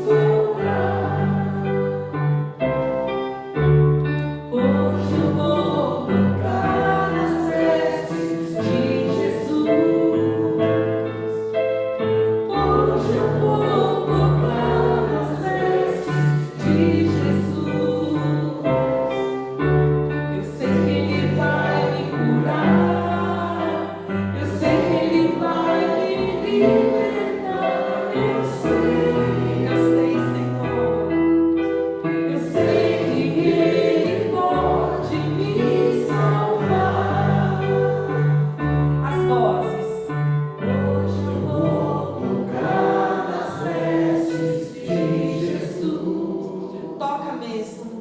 curar. Hoje eu vou tocar nas vestes de Jesus. Hoje eu vou tocar nas vestes de Jesus. Eu sei que Ele vai me curar. Eu sei que Ele vai me libertar. Eu sei, Senhor. Eu sei que Ele pode me salvar. As vozes. Hoje eu vou tocar nas vestes de Jesus. Toca mesmo.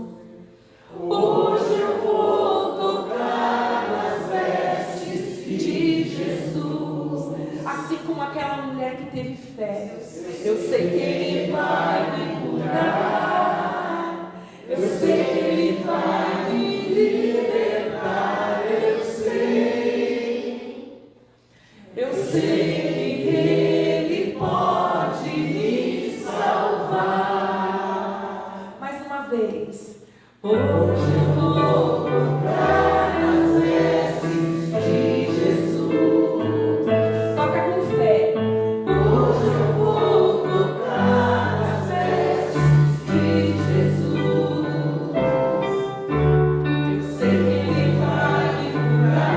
Hoje eu vou tocar nas vestes de Jesus. Assim como aquela mulher que teve fé. Eu sei que Ele vai me curar. Eu sei que Ele vai me libertar. Eu sei. Eu sei que Ele pode me salvar. Mais uma vez. Hoje eu vou tocar nas vestes de Jesus. Toca com fé. Hoje eu vou tocar nas vestes de Jesus. Eu sei que Ele vai me curar.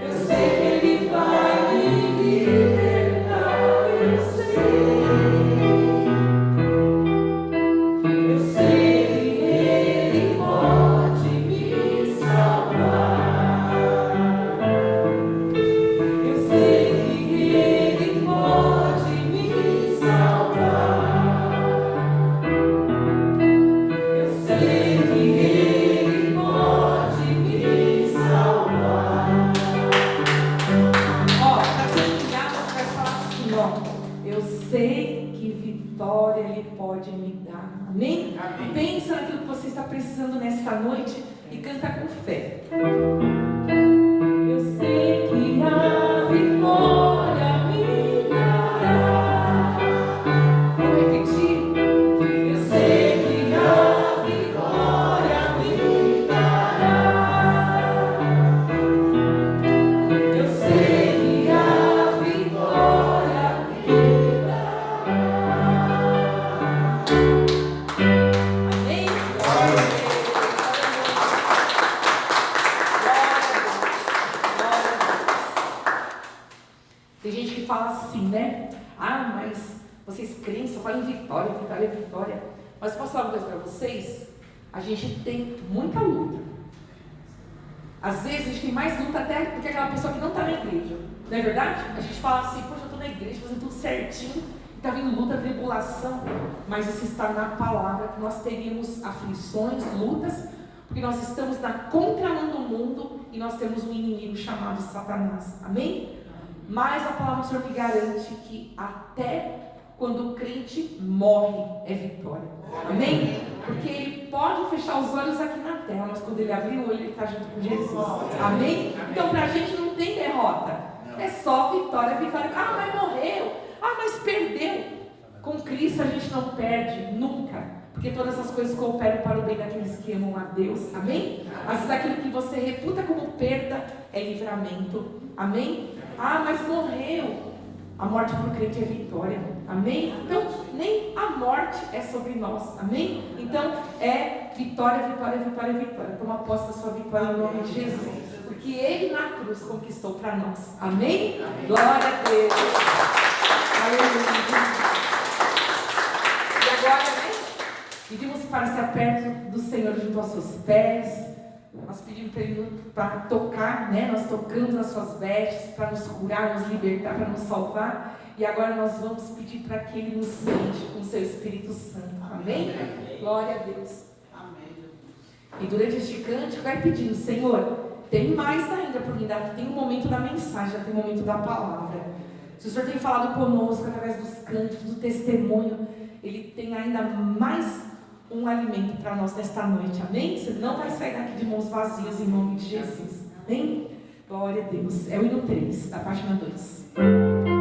Eu sei que Ele vai me libertar. Eu sei. Eu sei que Ele pode me salvar. pode me dar. Amém? Amém. Pensa naquilo que você está precisando nesta noite e canta com fé. Eu sei que a vitória me dará. Vou repetir. Eu sei que a vitória me dará. Eu sei que a vitória me dará. Amém? Glória a Deus. Tem gente que fala assim, né? Ah, mas vocês creem, só falam em vitória, vitória, vitória. Mas posso falar uma coisa para vocês? A gente tem muita luta. Às vezes a gente tem mais luta até do que aquela pessoa que não está na igreja. Não é verdade? A gente fala assim, poxa, eu estou na igreja, fazendo tudo certinho, está vindo luta, tribulação. Mas isso está na palavra, que nós teríamos aflições, lutas, porque nós estamos na contramão do mundo e nós temos um inimigo chamado Satanás. Amém? Mas a palavra do Senhor me garante que até quando o crente morre é vitória. Amém? Porque ele pode fechar os olhos aqui na terra, mas quando ele abrir o olho, ele está junto com Jesus. Amém? Então para a gente não tem derrota. É só vitória, vitória. Ah, mas morreu. Ah, mas perdeu. Com Cristo a gente não perde nunca. Porque todas as coisas cooperam para o bem daqueles que amam a Deus. Amém? Às vezes aquilo que você reputa como perda é livramento. Amém? Ah, mas morreu. A morte para o crente é vitória. Amém? Então, nem a morte é sobre nós. Amém? Então, é vitória, vitória, vitória, vitória. Toma posse da sua vitória em nome de Jesus. Porque Ele na cruz conquistou para nós. Amém? Glória a Deus. Aleluia. E agora, né? Pedimos para estar perto do Senhor junto aos seus pés. Nós pedimos para Ele para tocar, né? Nós tocamos as suas vestes para nos curar, nos libertar, para nos salvar. E agora nós vamos pedir para que Ele nos sente com o seu Espírito Santo. Amém? Glória a Deus. E durante este cântico vai pedindo, Senhor, tem mais ainda por mim. Tem o momento da mensagem, já tem o momento da palavra. Se o Senhor tem falado conosco através dos cânticos, do testemunho, Ele tem ainda mais um alimento para nós nesta noite, amém? Você não vai sair daqui de mãos vazias em nome de Jesus, amém? Glória a Deus. É o hino 3, da página 2. Ah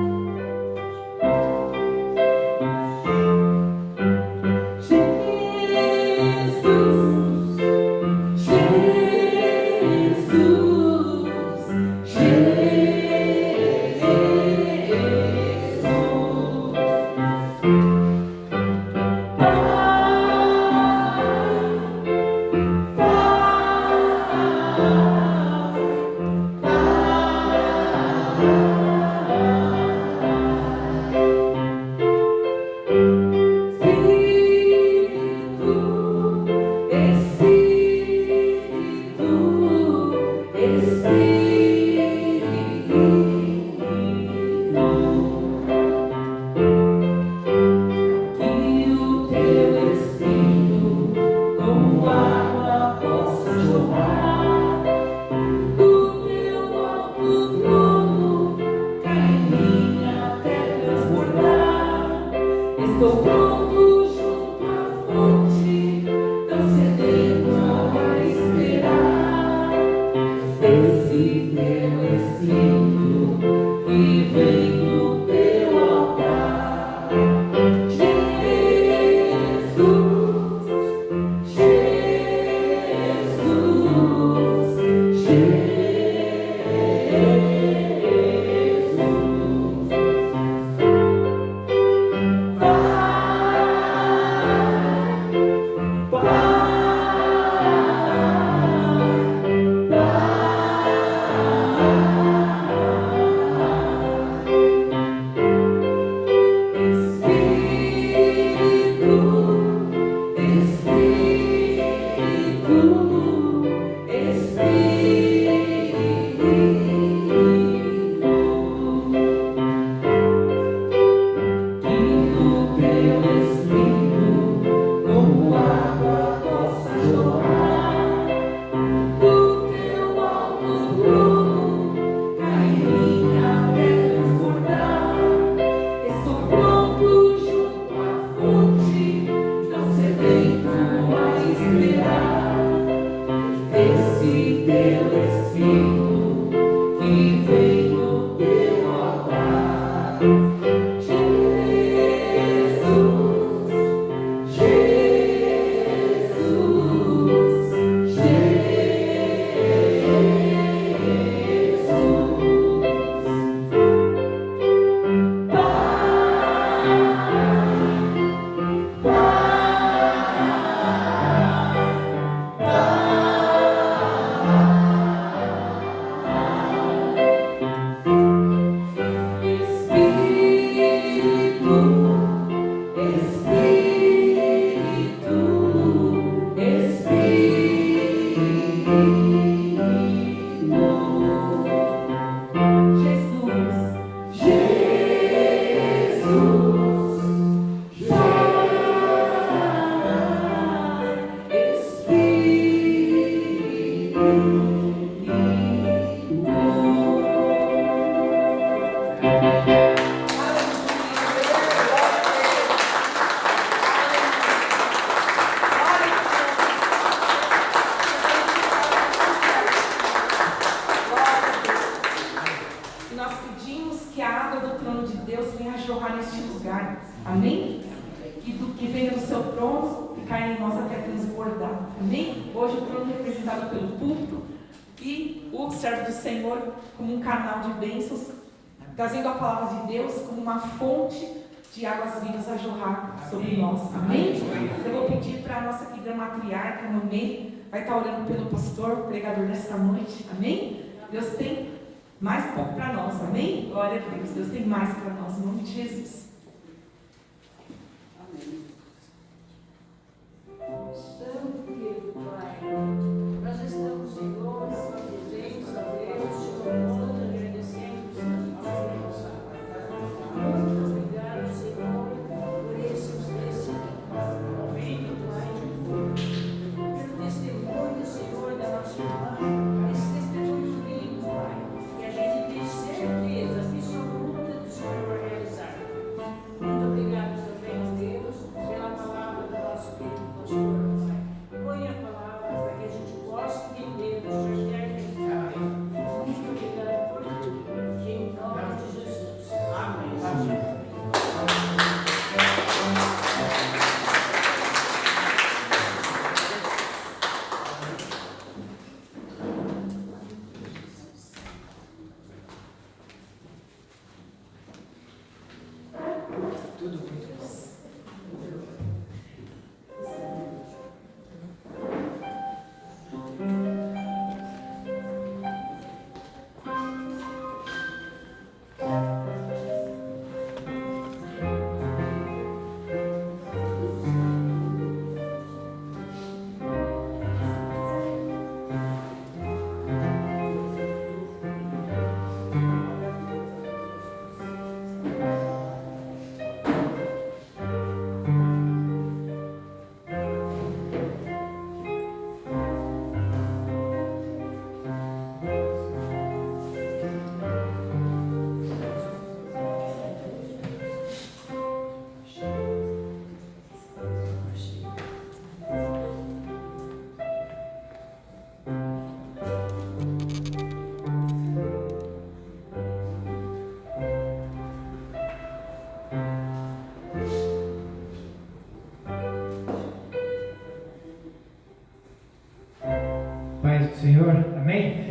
venha do seu trono e caia em nós até transbordar. Amém? Hoje o trono representado pelo púlpito e o servo do Senhor como um canal de bênçãos, trazendo a palavra de Deus como uma fonte de águas vivas a jorrar sobre nós. Amém? Eu vou pedir para a nossa querida matriarca, Mamê, vai estar orando pelo pastor, pregador desta noite. Amém? Deus tem mais um pouco para nós. Amém? Glória a Deus. Deus tem mais para nós. Em nome de Jesus. Amém. Santo querido Pai, nós estamos, Senhor, em sua presença, Deus, te louvando, agradecendo, muito obrigado, Senhor, por esse momento, Pai, pelo testemunho, Senhor, da nossa irmã, esse testemunho lindo, Pai, que a gente tem certeza absoluta do Senhor vai realizar. Muito obrigado também, Deus, pela palavra do nosso querido pastor, Pai. Põe a palavra para que a gente possa entender o que o Senhor quer pensar. Muito obrigado por tudo. Em nome de Jesus. Amém. Tudo muito bom. Paz do Senhor, amém?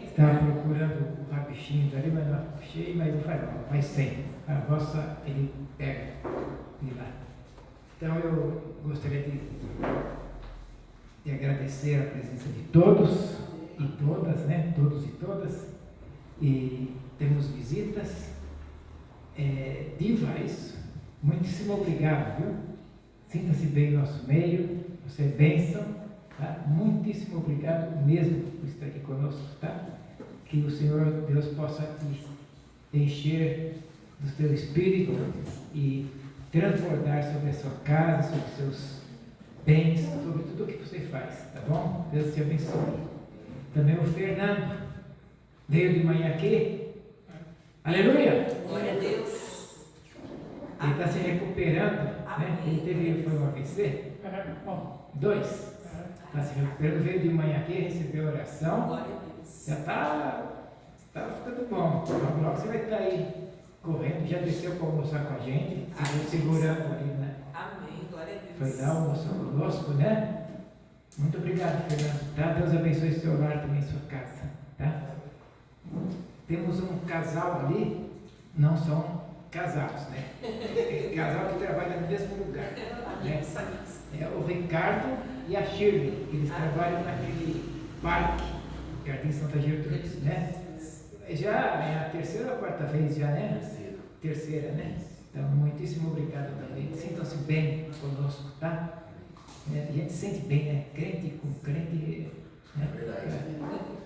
Estava procurando um rabichinho ali, mas não achei, mas não faz mal, mas tem. A vossa ele pega de lá. Então eu gostaria de agradecer a presença de todos e todas, né? Todos e todas. E temos visitas. Diva, isso. Muitíssimo obrigado, viu? Sinta-se bem no nosso meio. Você é bênção. Tá? Muitíssimo obrigado mesmo por estar aqui conosco, tá? Que o Senhor Deus possa te encher do teu espírito e transbordar sobre a sua casa, sobre os seus bens, sobre tudo o que você faz, tá bom? Deus te abençoe. Também o Fernando veio de manhã aqui. Aleluia! Glória a Deus. Ele está se recuperando, né? Ele foi um AVC? 2. Está se recuperando, veio de manhã aqui, recebeu oração. Glória a Deus. Já está ficando bom. Logo você vai estar aí correndo, já desceu para almoçar com a gente, segurando ali, né? Amém. Glória a Deus. Foi lá, almoçou conosco, né? Muito obrigado, Fernando. Tá? Deus abençoe o seu lar também, sua casa. Tá? Temos um casal ali, não são casados, né? Casal que trabalha no mesmo lugar. Né? É o Ricardo e a Shirley. Eles trabalham naquele parque, Jardim Santa Gertrudes, né? Já é a terceira ou quarta vez já, né? Terceira, né? Então, muitíssimo obrigado também. Sintam-se bem conosco, tá? A gente se sente bem, né? Crente com crente, né?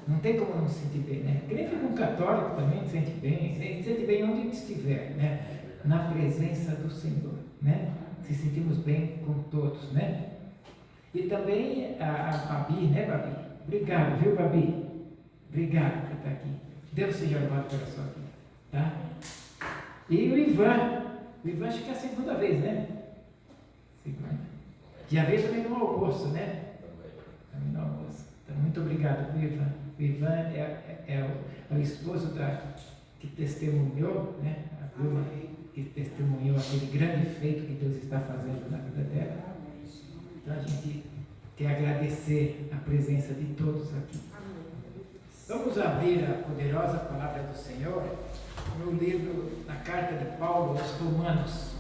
Não tem como não se sentir bem, né? Crente com católico também se sente bem. Se sente bem onde estiver, né? Na presença do Senhor, né? Se sentimos bem com todos, né? E também a Babi, né, Babi? Obrigado, viu, Babi? Obrigado por estar aqui. Deus seja louvado pela sua vida, tá? E o Ivan acho que é a segunda vez, né? Segunda. Já veio também no almoço, né? Também no almoço. Então, muito obrigado, Ivan. O Ivan é o esposo que testemunhou, né? A Vilma que testemunhou aquele grande feito que Deus está fazendo na vida dela. Então a gente quer agradecer a presença de todos aqui. Vamos abrir a poderosa palavra do Senhor no livro, na carta de Paulo aos Romanos.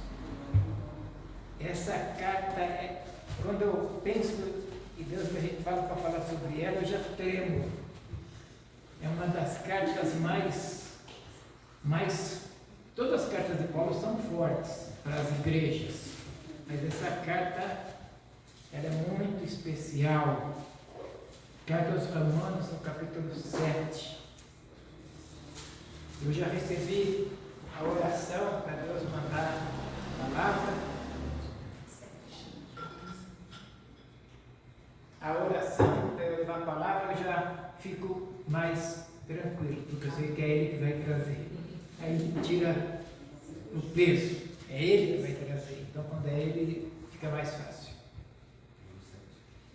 Essa carta quando eu penso que Deus a gente fala para falar sobre ela, eu já tremo. É uma das cartas todas as cartas de Paulo são fortes para as igrejas, mas essa carta ela é muito especial. Carta aos Romanos, no capítulo 7. Eu já recebi a oração para Deus mandar a palavra. A oração para eu levar a palavra, eu já fico mais tranquilo, porque eu sei que é Ele que vai trazer. Aí tira o peso, é Ele que vai trazer. Então, quando é Ele, fica mais fácil.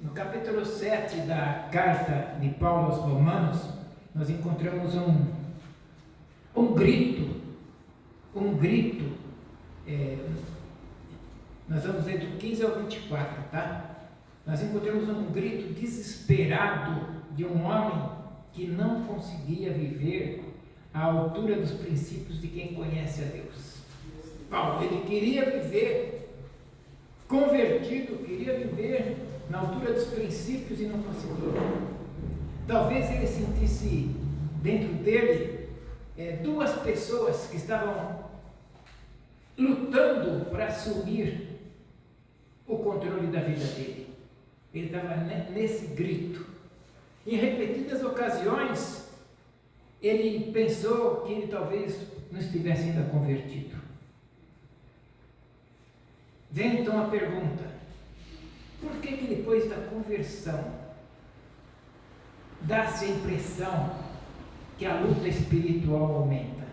No capítulo 7 da carta de Paulo aos Romanos, nós encontramos um grito. Nós vamos ler do 15 ao 24, tá? Nós encontramos um grito desesperado de um homem que não conseguia viver à altura dos princípios de quem conhece a Deus. Paulo, ele queria viver convertido, queria viver na altura dos princípios e não conseguia. Talvez ele sentisse dentro dele duas pessoas que estavam lutando para assumir o controle da vida dele. Ele estava nesse grito. Em repetidas ocasiões, ele pensou que ele talvez não estivesse ainda convertido. Vem então a pergunta: por que depois da conversão dá-se a impressão que a luta espiritual aumenta?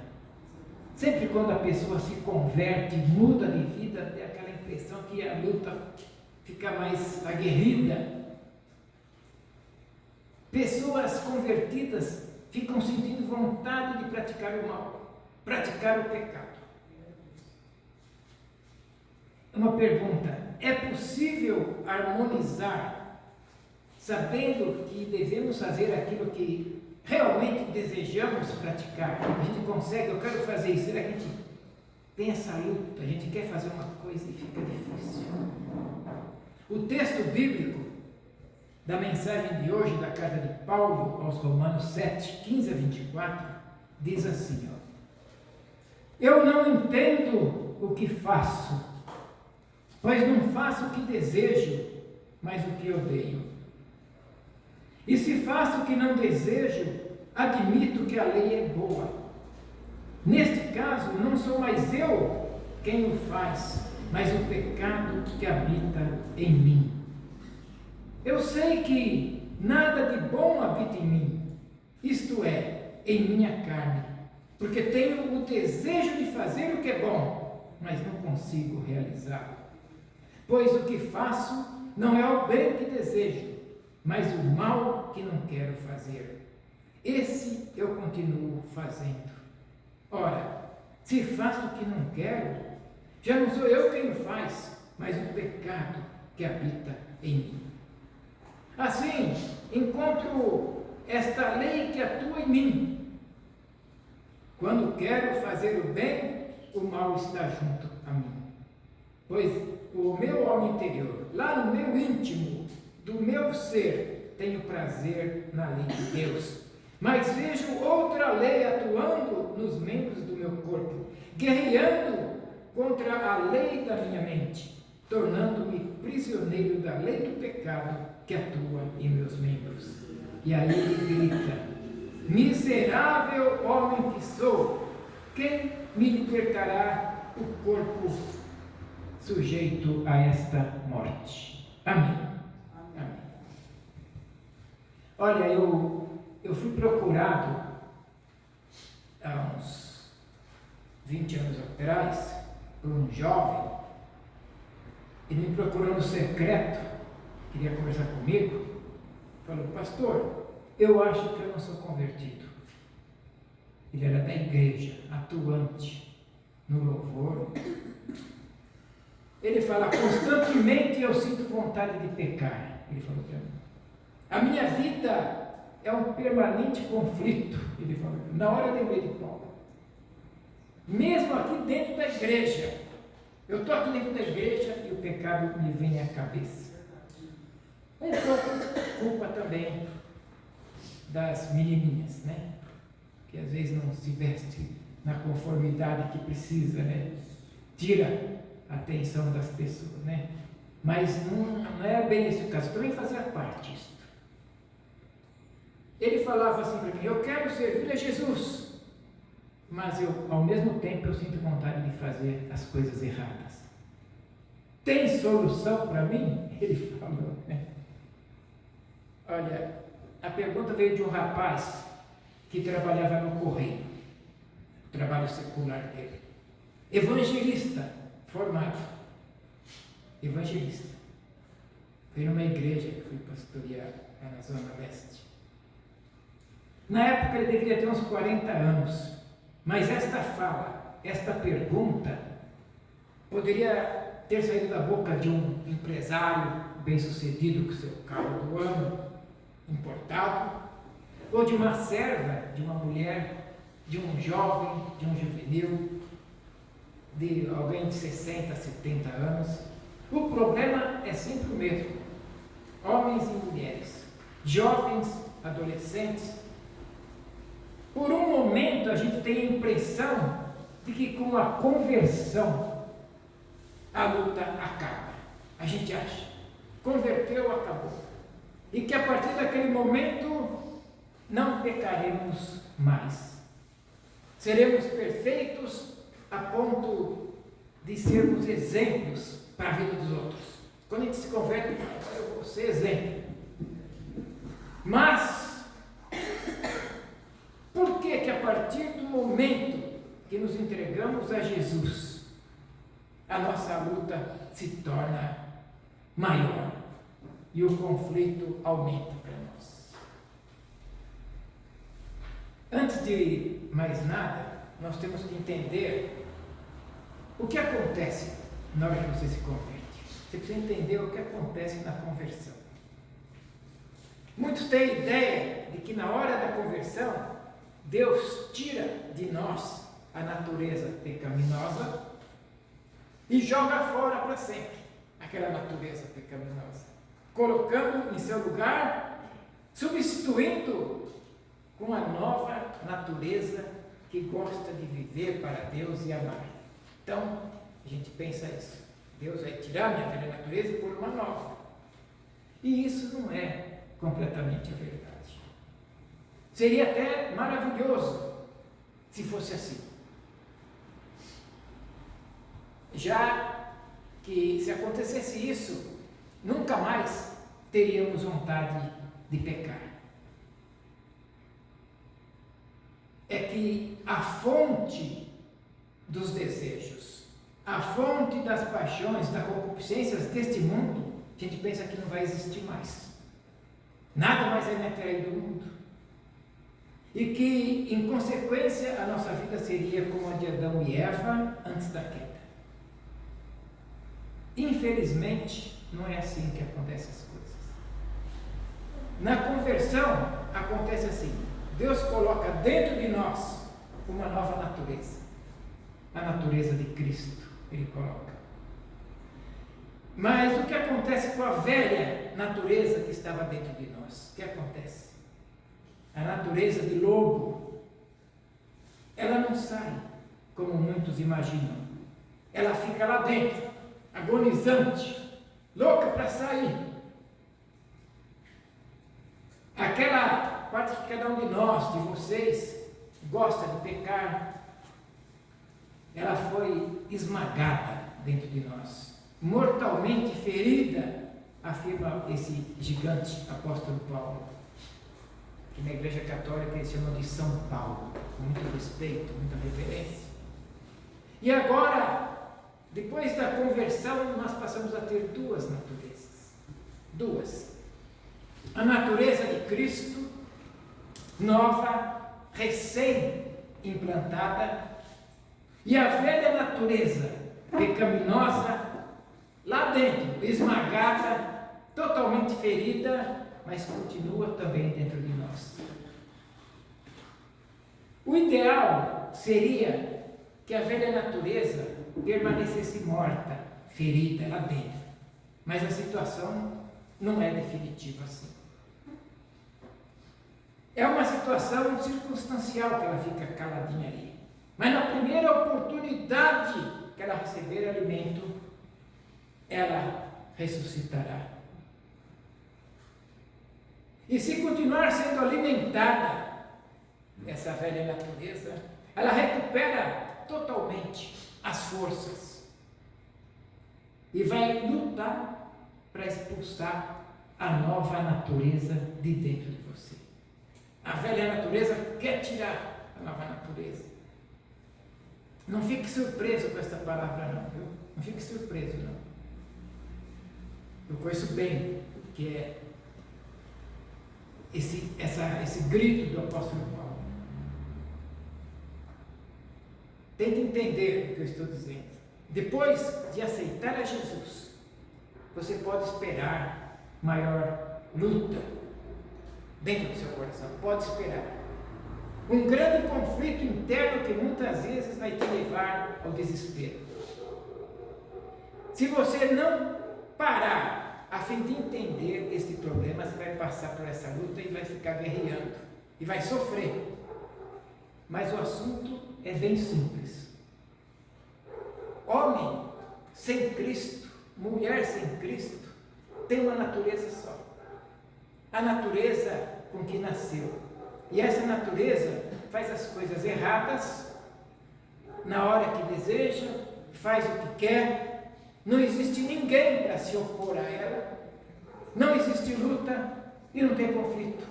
Sempre quando a pessoa se converte, muda de vida, tem aquela impressão que a luta fica mais aguerrida. Pessoas convertidas ficam sentindo vontade de praticar o mal, praticar o pecado. Uma pergunta: é possível harmonizar, sabendo que devemos fazer aquilo que realmente desejamos praticar? A gente consegue, eu quero fazer isso, será que a gente tem essa luta, a gente quer fazer uma coisa e fica difícil? O texto bíblico da mensagem de hoje, da carta de Paulo aos Romanos 7, 15 a 24, diz assim: eu não entendo o que faço, pois não faço o que desejo, mas o que odeio. E se faço o que não desejo, admito que a lei é boa. Neste caso, não sou mais eu quem o faz, mas o pecado que habita em mim. Eu sei que nada de bom habita em mim, isto é, em minha carne, porque tenho o desejo de fazer o que é bom, mas não consigo realizá-lo. Pois o que faço não é o bem que desejo, mas o mal que não quero fazer. Esse eu continuo fazendo. Ora, se faço o que não quero, já não sou eu quem o faz, mas o pecado que habita em mim. Assim, encontro esta lei que atua em mim. Quando quero fazer o bem, o mal está junto a mim. Pois o meu homem interior, lá no meu íntimo, do meu ser, tenho prazer na lei de Deus. Mas vejo outra lei atuando nos membros do meu corpo, guerreando contra a lei da minha mente, tornando-me prisioneiro da lei do pecado que atua em meus membros. E aí ele grita: miserável homem que sou, quem me libertará do corpo sujeito a esta morte? Amém. Amém. Olha, eu fui procurado há uns 20 anos atrás por um jovem. Ele me procurou no secreto, queria conversar comigo. Falou: pastor, eu acho que eu não sou convertido. Ele era da igreja, atuante, no louvor. Ele fala, constantemente eu sinto vontade de pecar. Ele falou para mim. A minha vida é um permanente conflito, ele falou, na hora de ler de Paulo. Mesmo aqui dentro da igreja. Eu estou aqui dentro da igreja e o pecado me vem à cabeça. Um pouco culpa também das menininhas, né? Que às vezes não se veste na conformidade que precisa, né? Tira a atenção das pessoas, né? Mas não é bem esse o caso, também fazia parte disso. Ele falava assim para mim, eu quero servir a Jesus, mas ao mesmo tempo eu sinto vontade de fazer as coisas erradas. Tem solução para mim? Ele falou, né? Olha, a pergunta veio de um rapaz que trabalhava no correio, o trabalho secular dele. Evangelista, formado. Evangelista. Foi numa igreja que fui pastorear lá na Zona Leste. Na época ele deveria ter uns 40 anos, mas esta fala, esta pergunta, poderia ter saído da boca de um empresário bem-sucedido com seu carro do ano, importado, ou de uma serva, de uma mulher, de um jovem, de um juvenil, de alguém de 60, 70 anos. O problema é sempre o mesmo. Homens e mulheres, jovens, adolescentes. Por um momento a gente tem a impressão de que com a conversão a luta acaba. A gente acha, converteu, acabou. E que a partir daquele momento não pecaremos mais. Seremos perfeitos a ponto de sermos exemplos para a vida dos outros. Quando a gente se converte, eu vou ser exemplo. Mas, por que a partir do momento que nos entregamos a Jesus, a nossa luta se torna maior e o conflito aumenta para nós? Antes de mais nada, nós temos que entender o que acontece na hora que você se converte. Você precisa entender o que acontece na conversão. Muitos têm a ideia de que na hora da conversão, Deus tira de nós a natureza pecaminosa e joga fora para sempre aquela natureza pecaminosa, colocando em seu lugar, substituindo com a nova natureza que gosta de viver para Deus e amar. Então, a gente pensa isso. Deus vai tirar minha velha natureza e pôr uma nova. E isso não é completamente a verdade. Seria até maravilhoso se fosse assim. Já que se acontecesse isso, nunca mais teríamos vontade de pecar. É que a fonte dos desejos, a fonte das paixões, das concupiscências deste mundo, a gente pensa que não vai existir mais. Nada mais é me atrair do mundo. E que, em consequência, a nossa vida seria como a de Adão e Eva antes da queda. Infelizmente, não é assim que acontecem as coisas. Na conversão, acontece assim. Deus coloca dentro de nós uma nova natureza. A natureza de Cristo, Ele coloca. Mas o que acontece com a velha natureza que estava dentro de nós? O que acontece? A natureza de lobo, ela não sai, como muitos imaginam. Ela fica lá dentro, agonizante, louca para sair. Aquela parte que cada um de nós, de vocês, gosta de pecar, ela foi esmagada dentro de nós, mortalmente ferida, afirma esse gigante apóstolo Paulo, que na Igreja Católica eles chamam de São Paulo, com muito respeito, muita reverência. E agora, depois da conversão, nós passamos a ter duas naturezas. Duas. A natureza de Cristo, nova, recém-implantada, E a velha natureza pecaminosa, lá dentro, esmagada, totalmente ferida, mas continua também dentro de nós. O ideal seria que a velha natureza permanecesse morta, ferida lá dentro. Mas a situação não é definitiva assim. É uma situação circunstancial que ela fica caladinha ali. Mas na primeira oportunidade que ela receber alimento, ela ressuscitará. E se continuar sendo alimentada, essa velha natureza, ela recupera totalmente as forças e vai lutar para expulsar a nova natureza de dentro de você. A velha natureza quer tirar a nova natureza. Não fique surpreso com essa palavra não, viu? Não fique surpreso não. Eu conheço bem o que é esse grito do apóstolo Paulo. Tente entender o que eu estou dizendo. Depois de aceitar a Jesus, você pode esperar maior luta dentro do seu coração. Pode esperar. Um grande conflito interno que muitas vezes vai te levar ao desespero. Se você não parar a fim de entender este problema, você vai passar por essa luta e vai ficar guerreando. E vai sofrer. Mas o assunto é bem simples. Homem sem Cristo, mulher sem Cristo, tem uma natureza só. A natureza com que nasceu. E essa natureza faz as coisas erradas, na hora que deseja, faz o que quer. Não existe ninguém para se opor a ela. Não existe luta e não tem conflito.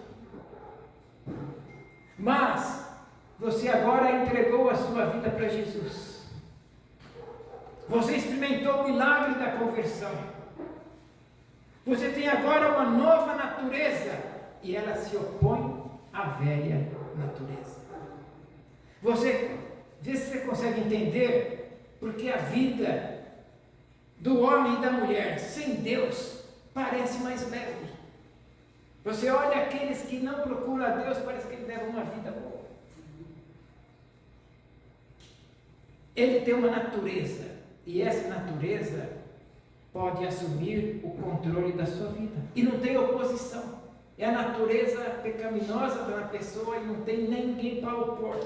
Mas você agora entregou a sua vida para Jesus. Você experimentou o milagre da conversão. Você tem agora uma nova natureza e ela se opõe à velha natureza. Vê se você consegue entender porque a vida do homem e da mulher sem Deus parece mais leve. Você olha aqueles que não procuram a Deus, parece que eles levam uma vida boa. Ele tem uma natureza, e essa natureza pode assumir o controle da sua vida. E não tem oposição. É a natureza pecaminosa da pessoa e não tem ninguém para opor.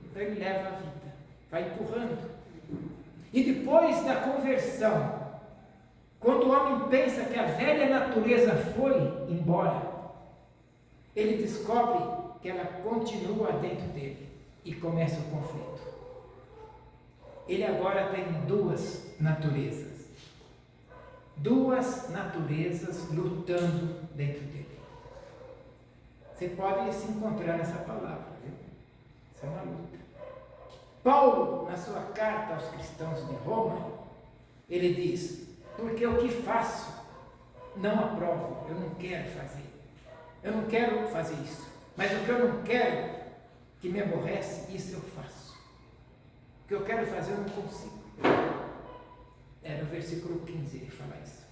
Então ele leva a vida, vai empurrando. E depois da conversão, quando o homem pensa que a velha natureza foi embora, ele descobre que ela continua dentro dele e começa o conflito. Ele agora tem duas naturezas. Duas naturezas lutando dentro dele. Você pode se encontrar nessa palavra, viu? Isso é uma luta. Paulo, na sua carta aos cristãos de Roma, ele diz: porque o que faço não aprovo, eu não quero fazer. Eu não quero fazer isso. Mas o que eu não quero, que me aborrece, isso eu faço. O que eu quero fazer eu não consigo. No versículo 15 ele fala isso.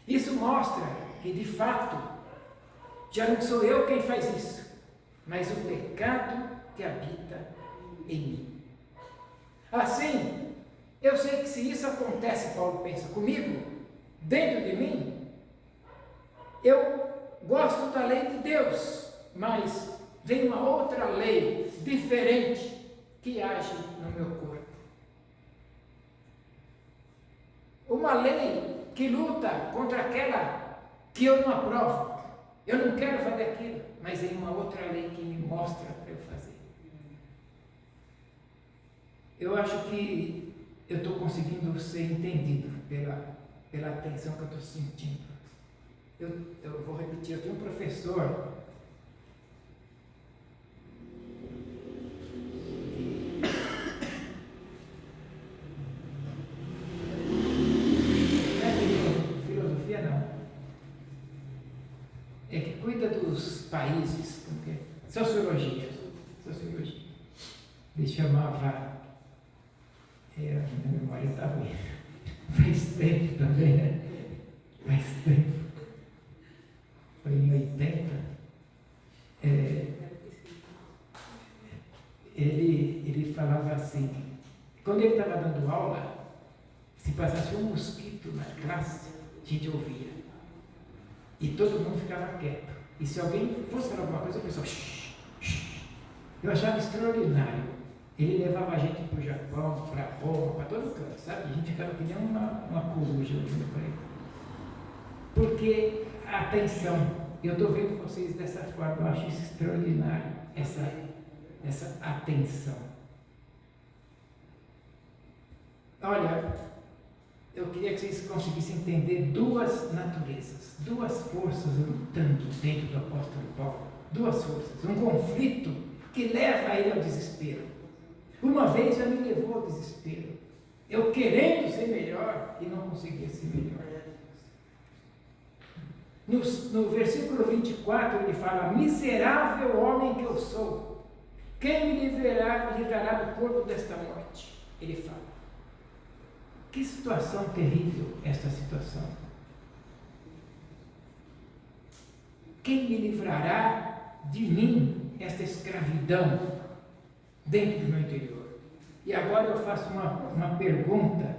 Isso mostra que de fato já não sou eu quem faz isso, mas o pecado que habita em mim. Assim, eu sei que se isso acontece, Paulo pensa, comigo, dentro de mim, eu gosto da lei de Deus, mas vem uma outra lei diferente que age no meu corpo. Uma lei que luta contra aquela que eu não aprovo. Eu não quero fazer aquilo, mas é uma outra lei que me mostra para eu fazer. Eu acho que eu estou conseguindo ser entendido pela atenção que eu estou sentindo. Eu vou repetir, eu tenho um professor dos países, sociologia, ele chamava Minha memória está ruim. Faz tempo também, né? Faz tempo. Foi em 80. Ele falava assim, quando ele estava dando aula, se passasse um mosquito na classe, a gente ouvia. E todo mundo ficava quieto. E se alguém fosse falar alguma coisa, o pessoal, shh, shh. Eu achava extraordinário. Ele levava a gente para o Japão, para Roma, para todo canto, sabe? A gente ficava que nem uma coruja ouvindo para ele. Porque, atenção, eu estou vendo vocês dessa forma, eu acho isso extraordinário, essa atenção. Olha, eu queria que vocês conseguissem entender duas naturezas, duas forças lutando dentro do apóstolo Paulo. Duas forças, um conflito que leva ele ao desespero. Uma vez já me levou ao desespero. Eu querendo ser melhor e não conseguia ser melhor. No versículo 24 ele fala: miserável homem que eu sou, quem me livrará do corpo desta morte? Ele fala. Que situação terrível esta situação. Quem me livrará de mim esta escravidão dentro do meu interior? E agora eu faço uma pergunta.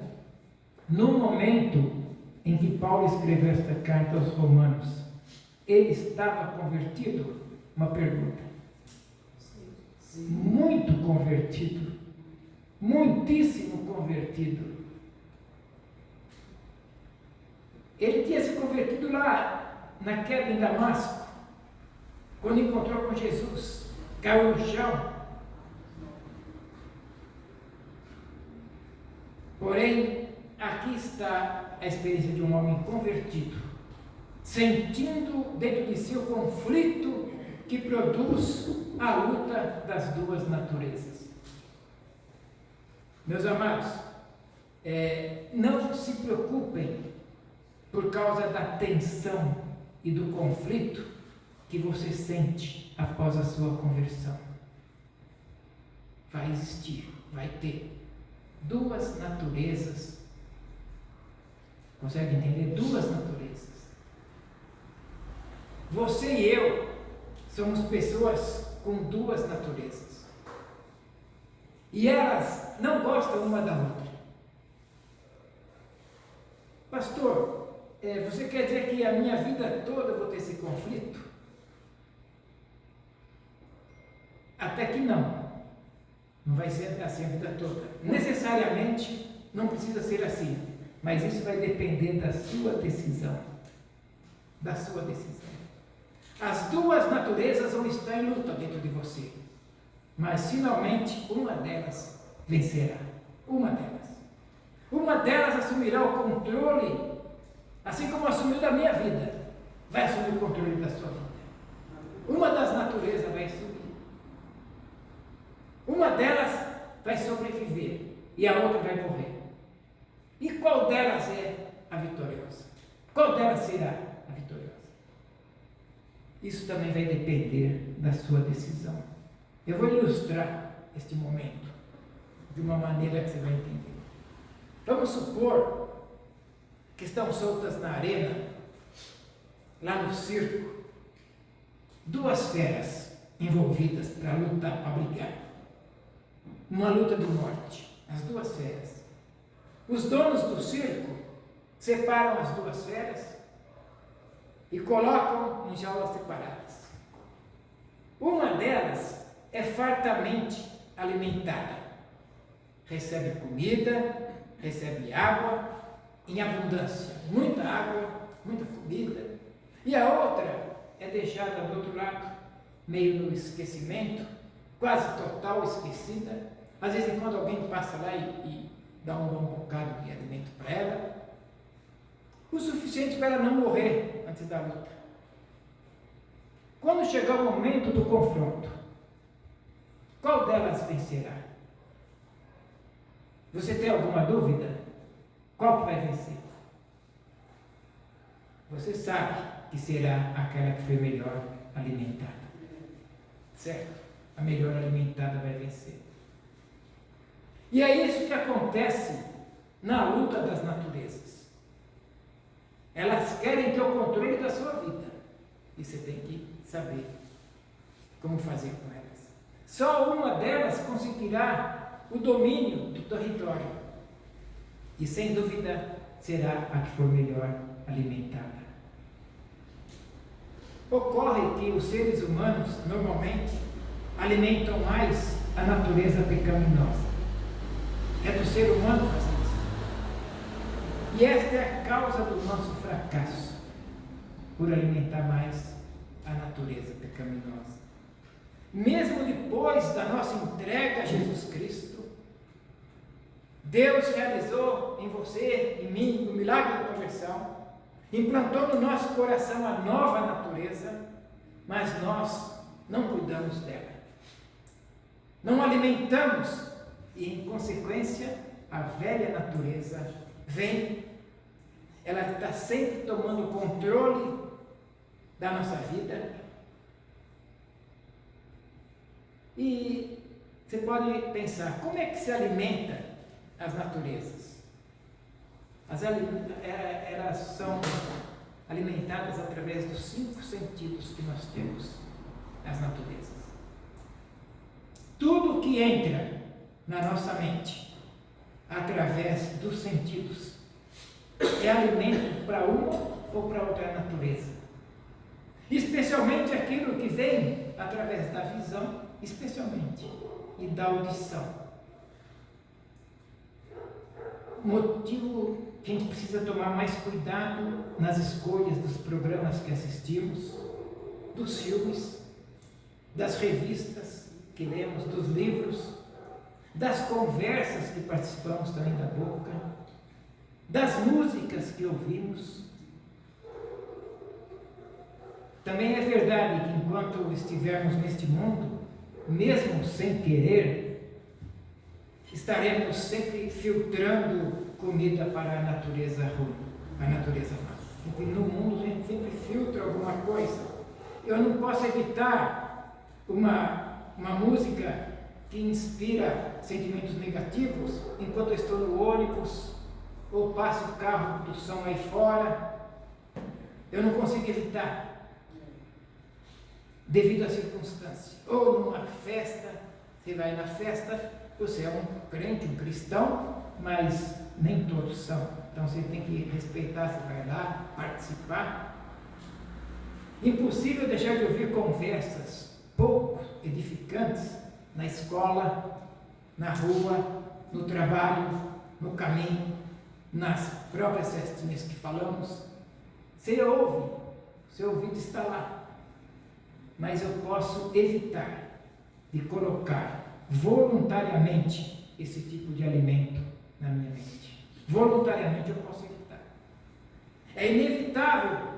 No momento em que Paulo escreveu esta carta aos Romanos, ele estava convertido? Uma pergunta. Muito convertido. Muitíssimo convertido. Ele tinha se convertido lá na queda em Damasco, quando encontrou com Jesus, caiu no chão. Porém, aqui está a experiência de um homem convertido, sentindo dentro de si o conflito que produz a luta das duas naturezas. Meus amados, não se preocupem por causa da tensão e do conflito que você sente após a sua conversão. Vai existir, vai ter duas naturezas. Consegue entender? Duas naturezas. Você e eu somos pessoas com duas naturezas. E elas não gostam uma da outra. Pastor, você quer dizer que a minha vida toda eu vou ter esse conflito? Até que não. Não vai ser assim a vida toda. Necessariamente não precisa ser assim. Mas isso vai depender da sua decisão. Da sua decisão. As duas naturezas vão estar em luta dentro de você. Mas finalmente uma delas vencerá. Uma delas. Uma delas assumirá o controle, assim como assumiu da minha vida. Vai assumir o controle da sua vida. Uma das naturezas vai assumir. Uma delas vai sobreviver e a outra vai morrer. E qual delas é a vitoriosa? Qual delas será a vitoriosa? Isso também vai depender da sua decisão. Eu vou ilustrar este momento de uma maneira que você vai entender. Vamos supor que estão soltas na arena, lá no circo, duas feras envolvidas para lutar, para brigar. Uma luta de morte, as duas feras. Os donos do circo separam as duas feras e colocam em jaulas separadas. Uma delas é fartamente alimentada. Recebe comida, recebe água em abundância. Muita água, muita comida. E a outra é deixada do outro lado, meio no esquecimento, quase total esquecida. Às vezes, quando alguém passa lá e dá um bom bocado de alimento para ela, o suficiente para ela não morrer antes da luta. Quando chegar o momento do confronto, qual delas vencerá? Você tem alguma dúvida? Qual que vai vencer? Você sabe que será aquela que foi melhor alimentada. Certo? A melhor alimentada vai vencer. E é isso que acontece na luta das naturezas. Elas querem ter o controle da sua vida. E você tem que saber como fazer com elas. Só uma delas conseguirá o domínio do território. E sem dúvida será a que for melhor alimentada. Ocorre que os seres humanos normalmente alimentam mais a natureza pecaminosa. É do ser humano fazer isso. E esta é a causa do nosso fracasso, por alimentar mais a natureza pecaminosa. Mesmo depois da nossa entrega a Jesus Cristo, Deus realizou em você, em mim, o milagre da conversão, implantou no nosso coração a nova natureza, mas nós não cuidamos dela. Não alimentamos e, em consequência, a velha natureza vem, ela está sempre tomando controle da nossa vida. E você pode pensar, como é que se alimenta as naturezas? Elas são alimentadas através dos 5 sentidos que nós temos, as naturezas. Tudo que entra na nossa mente, através dos sentidos, é alimento para uma ou para outra natureza. Especialmente aquilo que vem através da visão, especialmente, e da audição. Motivo que a gente precisa tomar mais cuidado nas escolhas dos programas que assistimos, dos filmes, das revistas que lemos, dos livros, das conversas que participamos também da boca, das músicas que ouvimos. Também é verdade que enquanto estivermos neste mundo, mesmo sem querer, estaremos sempre filtrando comida para a natureza ruim, a natureza má. Porque no mundo a gente sempre filtra alguma coisa. Eu não posso evitar uma música que inspira sentimentos negativos enquanto eu estou no ônibus ou passo o carro do som aí fora. Eu não consigo evitar, devido à circunstância. Ou numa festa, você vai na festa, você é um crente, um cristão, mas nem todos são. Então você tem que respeitar, você vai lá, participar. Impossível deixar de ouvir conversas pouco edificantes na escola, na rua, no trabalho, no caminho, nas próprias festinhas que falamos. Você ouve, seu ouvido está lá. Mas eu posso evitar de colocar voluntariamente esse tipo de alimento na minha mente. Voluntariamente eu posso evitar. É inevitável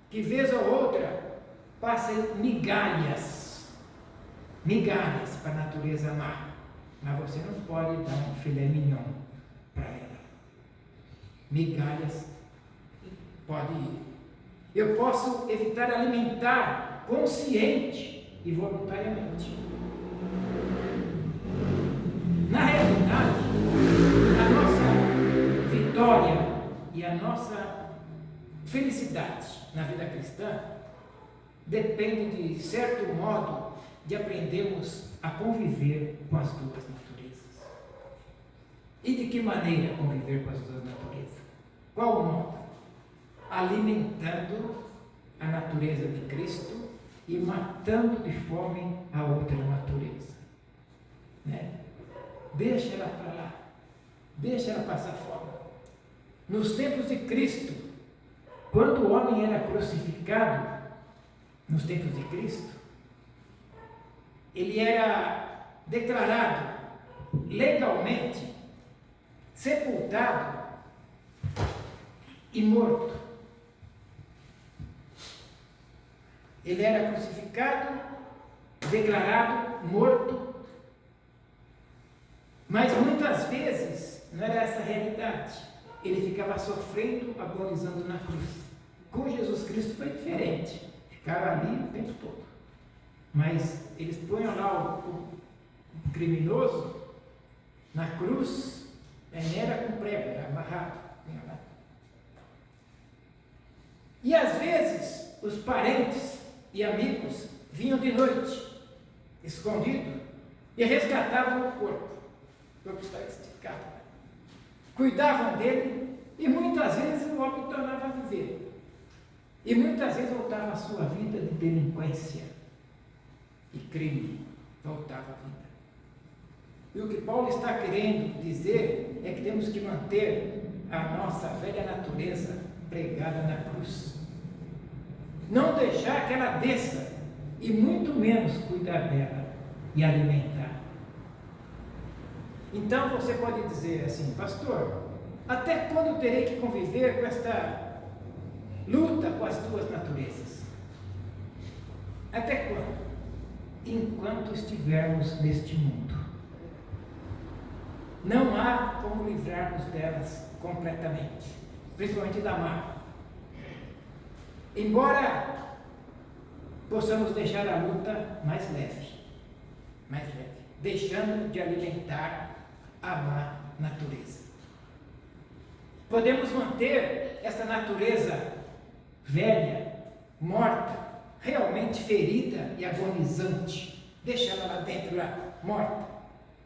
que vez ou outra passem migalhas para a natureza má, mas você não pode dar um filé mignon para ela. Migalhas pode ir. Eu posso evitar alimentar consciente e voluntariamente. Na realidade, a nossa vitória e a nossa felicidade na vida cristã depende, de certo modo, de aprendermos a conviver com as duas naturezas. E de que maneira conviver com as duas naturezas? Qual o modo? Alimentando a natureza de Cristo e matando de fome a outra natureza. Né? Deixa ela para lá, deixa ela passar fome. Nos tempos de Cristo, quando o homem era crucificado, nos tempos de Cristo, ele era declarado legalmente sepultado e morto. Ele era crucificado, declarado morto, mas muitas vezes não era essa a realidade. Ele ficava sofrendo, agonizando na cruz. Com Jesus Cristo foi diferente. Ficava ali o tempo todo. Mas eles põem lá o criminoso Na cruz, não era com prego, era amarrado. E às vezes, os parentes e amigos vinham de noite, escondido, e resgatavam o corpo. O corpo está esticado. Cuidavam dele e muitas vezes o homem tornava a viver. E muitas vezes voltava à sua vida de delinquência e crime. Voltava à vida. E o que Paulo está querendo dizer é que temos que manter a nossa velha natureza pregada na cruz. Não deixar que ela desça e muito menos cuidar dela e alimentar. Então você pode dizer assim, pastor, até quando eu terei que conviver com esta luta com as duas naturezas? Até quando? Enquanto estivermos neste mundo. Não há como livrarmos delas completamente, principalmente da má. Embora possamos deixar a luta mais leve, deixando de alimentar a má natureza. Podemos manter essa natureza velha, morta, realmente ferida e agonizante, deixá-la lá dentro, lá, morta,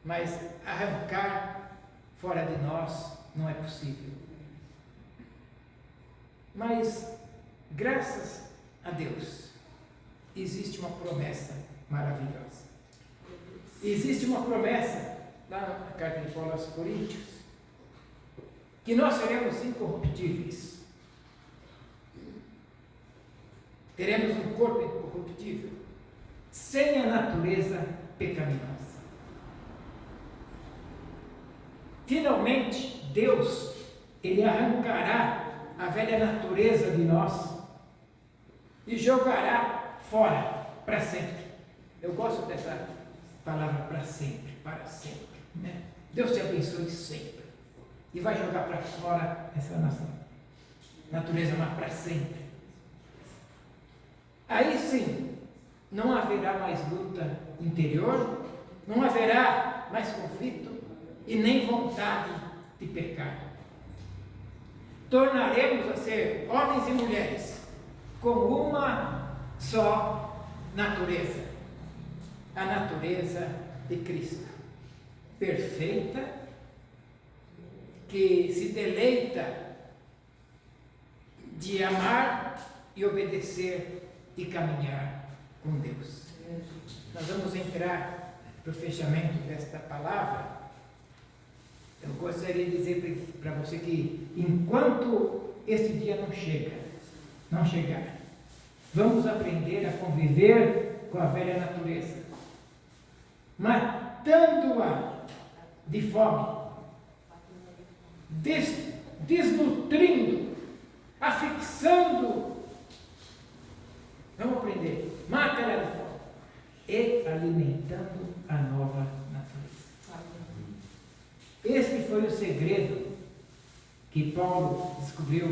mas arrancar fora de nós não é possível. Mas, graças a Deus, existe uma promessa maravilhosa. Existe uma promessa, lá na carta de Paulo aos Coríntios, que nós seremos incorruptíveis. Teremos um corpo incorruptível, sem a natureza pecaminosa. Finalmente, Deus, Ele arrancará a velha natureza de nós e jogará fora para sempre. Eu gosto dessa palavra para sempre, né? Deus te abençoe sempre e vai jogar para fora essa nossa natureza má para sempre. Aí sim, não haverá mais luta interior, não haverá mais conflito e nem vontade de pecar. Tornaremos a ser homens e mulheres com uma só natureza, a natureza de Cristo, perfeita, que se deleita de amar e obedecer e caminhar com Deus. Nós vamos entrar para o fechamento desta palavra. Eu gostaria de dizer para você que enquanto este dia não chegar, vamos aprender a conviver com a velha natureza, matando-a de fome, desnutrindo, afixando. Vamos aprender, mata ela de fome e alimentando a nova natureza. Esse foi o segredo que Paulo descobriu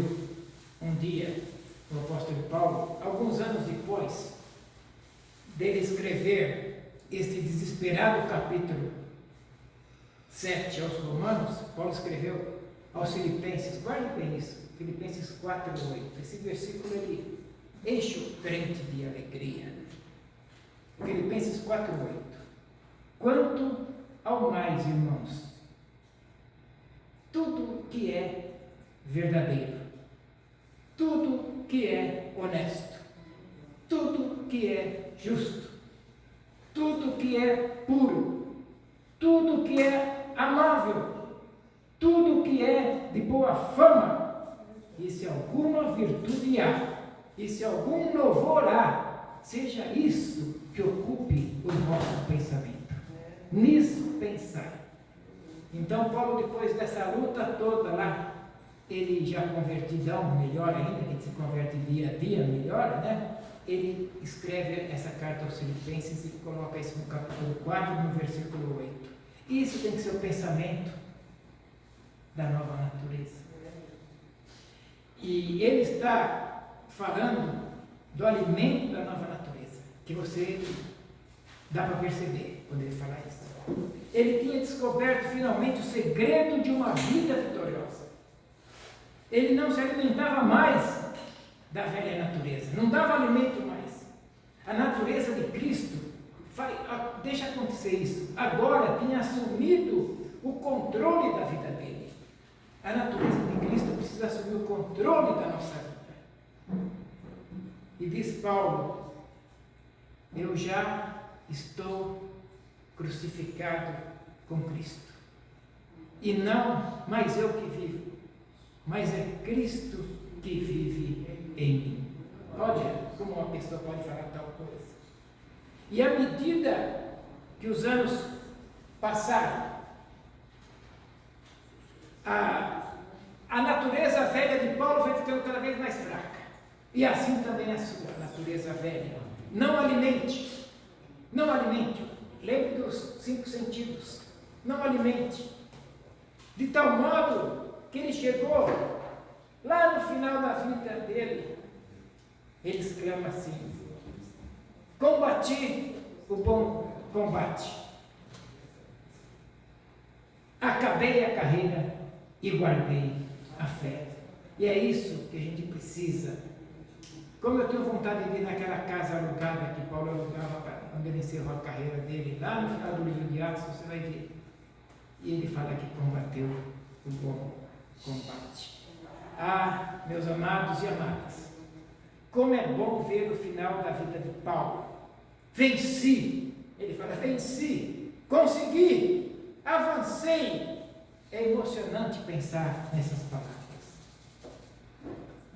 um dia, o apóstolo Paulo, alguns anos depois dele escrever este desesperado capítulo 7 aos Romanos. Paulo escreveu aos Filipenses, guarde bem isso, Filipenses 4:8. Esse versículo ele enche o crente de alegria. Filipenses 4:8. Quanto ao mais, irmãos, tudo que é verdadeiro, tudo que é honesto, tudo que é justo, tudo que é puro, tudo que é amável, tudo que é de boa fama, e se alguma virtude há, e se algum louvor há, seja isso que ocupe o vosso pensamento. Nisso pensai. Então Paulo, depois dessa luta toda lá, ele já convertidão, melhor ainda, que se converte dia a dia, melhora, né? Ele escreve essa carta aos Filipenses e coloca isso no capítulo 4, no versículo 8. Isso tem que ser o pensamento da nova natureza. E ele está falando do alimento da nova natureza, que você dá para perceber quando ele fala isso. Ele tinha descoberto finalmente o segredo de uma vida vitoriosa. Ele não se alimentava mais da velha natureza, não dava alimento mais. A natureza de Cristo deixa acontecer isso. Agora tinha assumido o controle da vida dele. A natureza de Cristo precisa assumir o controle da nossa vida. E diz Paulo: eu já estou crucificado com Cristo. E não mais eu que vivo, mas é Cristo que vive em mim. Olha como uma pessoa pode falar tal coisa. E à medida que os anos passaram, a natureza velha de Paulo foi ficando cada vez mais fraca. E assim também a sua natureza velha. Não alimente. Não alimente. Lembre dos 5 sentidos. Não alimente. De tal modo que ele chegou lá no final da vida dele. Ele exclama assim: combati o bom combate. Acabei a carreira e guardei a fé. E é isso que a gente precisa. Como eu tenho vontade de ir naquela casa alugada que Paulo alugava quando ele encerrou a carreira dele, lá no final do livro de Atos, você vai ver. E ele fala que combateu o bom combate. Ah, meus amados e amadas, como é bom ver o final da vida de Paulo. Venci. Ele fala: venci, consegui, avancei. É emocionante pensar nessas palavras.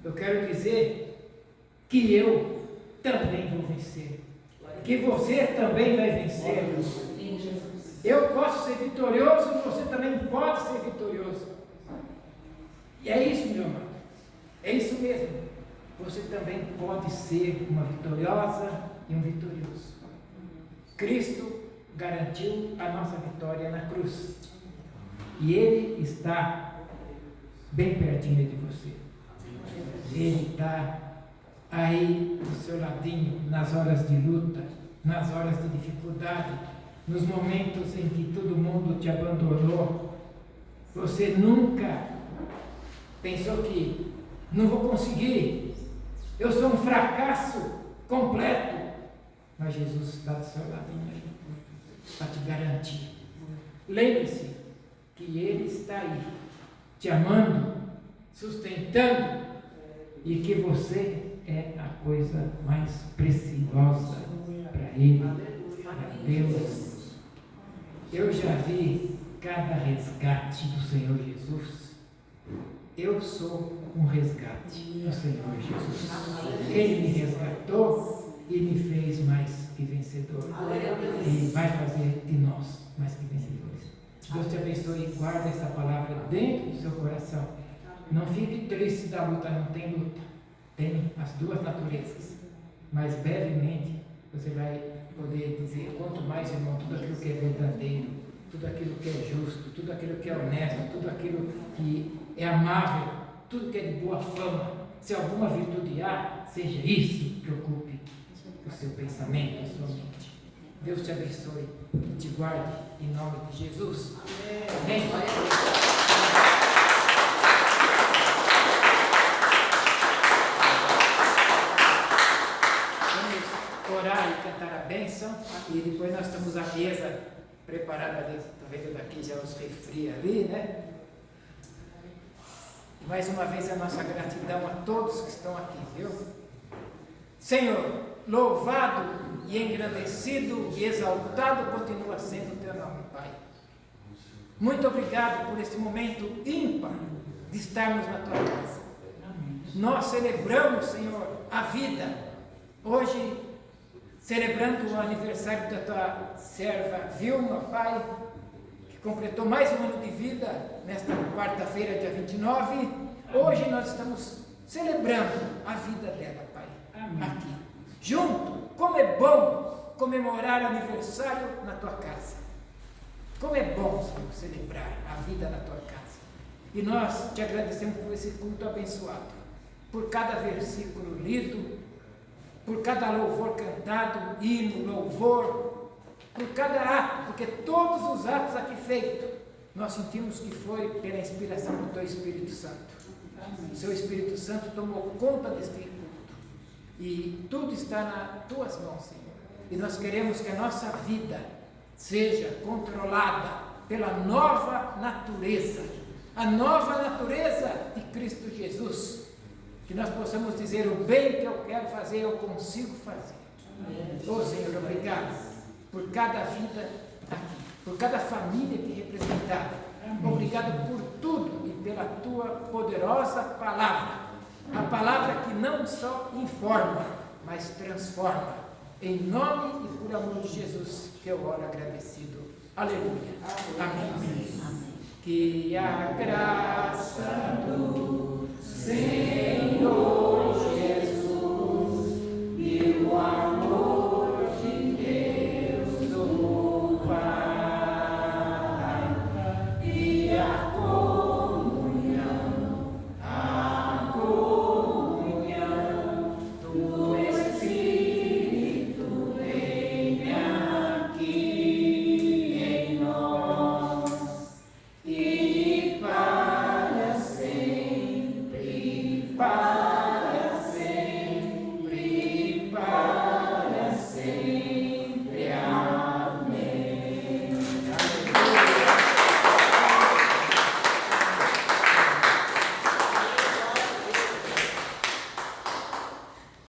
Eu quero dizer que eu também vou vencer, que você também vai vencer. Eu posso ser vitorioso, você também pode ser vitorioso. E é isso, meu amado, é isso mesmo. Você também pode ser uma vitoriosa e um vitorioso. Cristo garantiu a nossa vitória na cruz. E Ele está bem pertinho de você. Ele está aí do seu ladinho, nas horas de luta, nas horas de dificuldade, nos momentos em que todo mundo te abandonou. Você nunca pensou que não vou conseguir, eu sou um fracasso completo. Mas Jesus está do seu ladinho aí, para te garantir. Lembre-se que Ele está aí, te amando, sustentando, e que você é a coisa mais preciosa para Ele, para Deus. Eu já vi cada resgate do Senhor Jesus. Eu sou um resgate do Senhor Jesus. Ele me resgatou e me fez mais que vencedor. Ele vai fazer de nós mais que vencedores. Deus te abençoe e guarde essa palavra dentro do seu coração. Não fique triste da luta, não tem luta. Tem as duas naturezas. Mas brevemente você vai poder dizer: quanto mais, irmão, tudo aquilo que é verdadeiro, tudo aquilo que é justo, tudo aquilo que é honesto, tudo aquilo que é amável, tudo que é de boa fama, se alguma virtude há, seja isso que ocupe o seu pensamento, a sua mente. Deus te abençoe e te guarde em nome de Jesus. Amém. Vamos orar e cantar a bênção, e depois nós temos a mesa preparada ali. Está vendo daqui já os refri ali, né? Mais uma vez a nossa gratidão a todos que estão aqui, viu? Senhor, louvado e engrandecido e exaltado continua sendo o teu nome, Pai. Muito obrigado por este momento ímpar de estarmos na tua casa. Nós celebramos, Senhor, a vida. Hoje, celebrando o aniversário da tua serva Vilma, Pai, que completou mais um ano de vida nesta quarta-feira, dia 29. Hoje nós estamos celebrando a vida dela, Pai, aqui. Junto, como é bom comemorar aniversário na tua casa. Como é bom, Senhor, celebrar a vida na tua casa. E nós te agradecemos por esse culto abençoado, por cada versículo lido, por cada louvor cantado, hino, louvor, por cada ato, porque todos os atos aqui feitos, nós sentimos que foi pela inspiração do Teu Espírito Santo. O Seu Espírito Santo tomou conta deste culto. E tudo está nas Tuas mãos, Senhor. E nós queremos que a nossa vida seja controlada pela nova natureza. A nova natureza de Cristo Jesus. Que nós possamos dizer: o bem que eu quero fazer, eu consigo fazer. Oh, Senhor, obrigado por cada vida aqui, por cada família aqui representada. Obrigado por tudo e pela Tua poderosa palavra. A palavra que não só informa, mas transforma. Em nome e por amor de Jesus, que eu oro agradecido. Aleluia. Amém. Que a graça do Senhor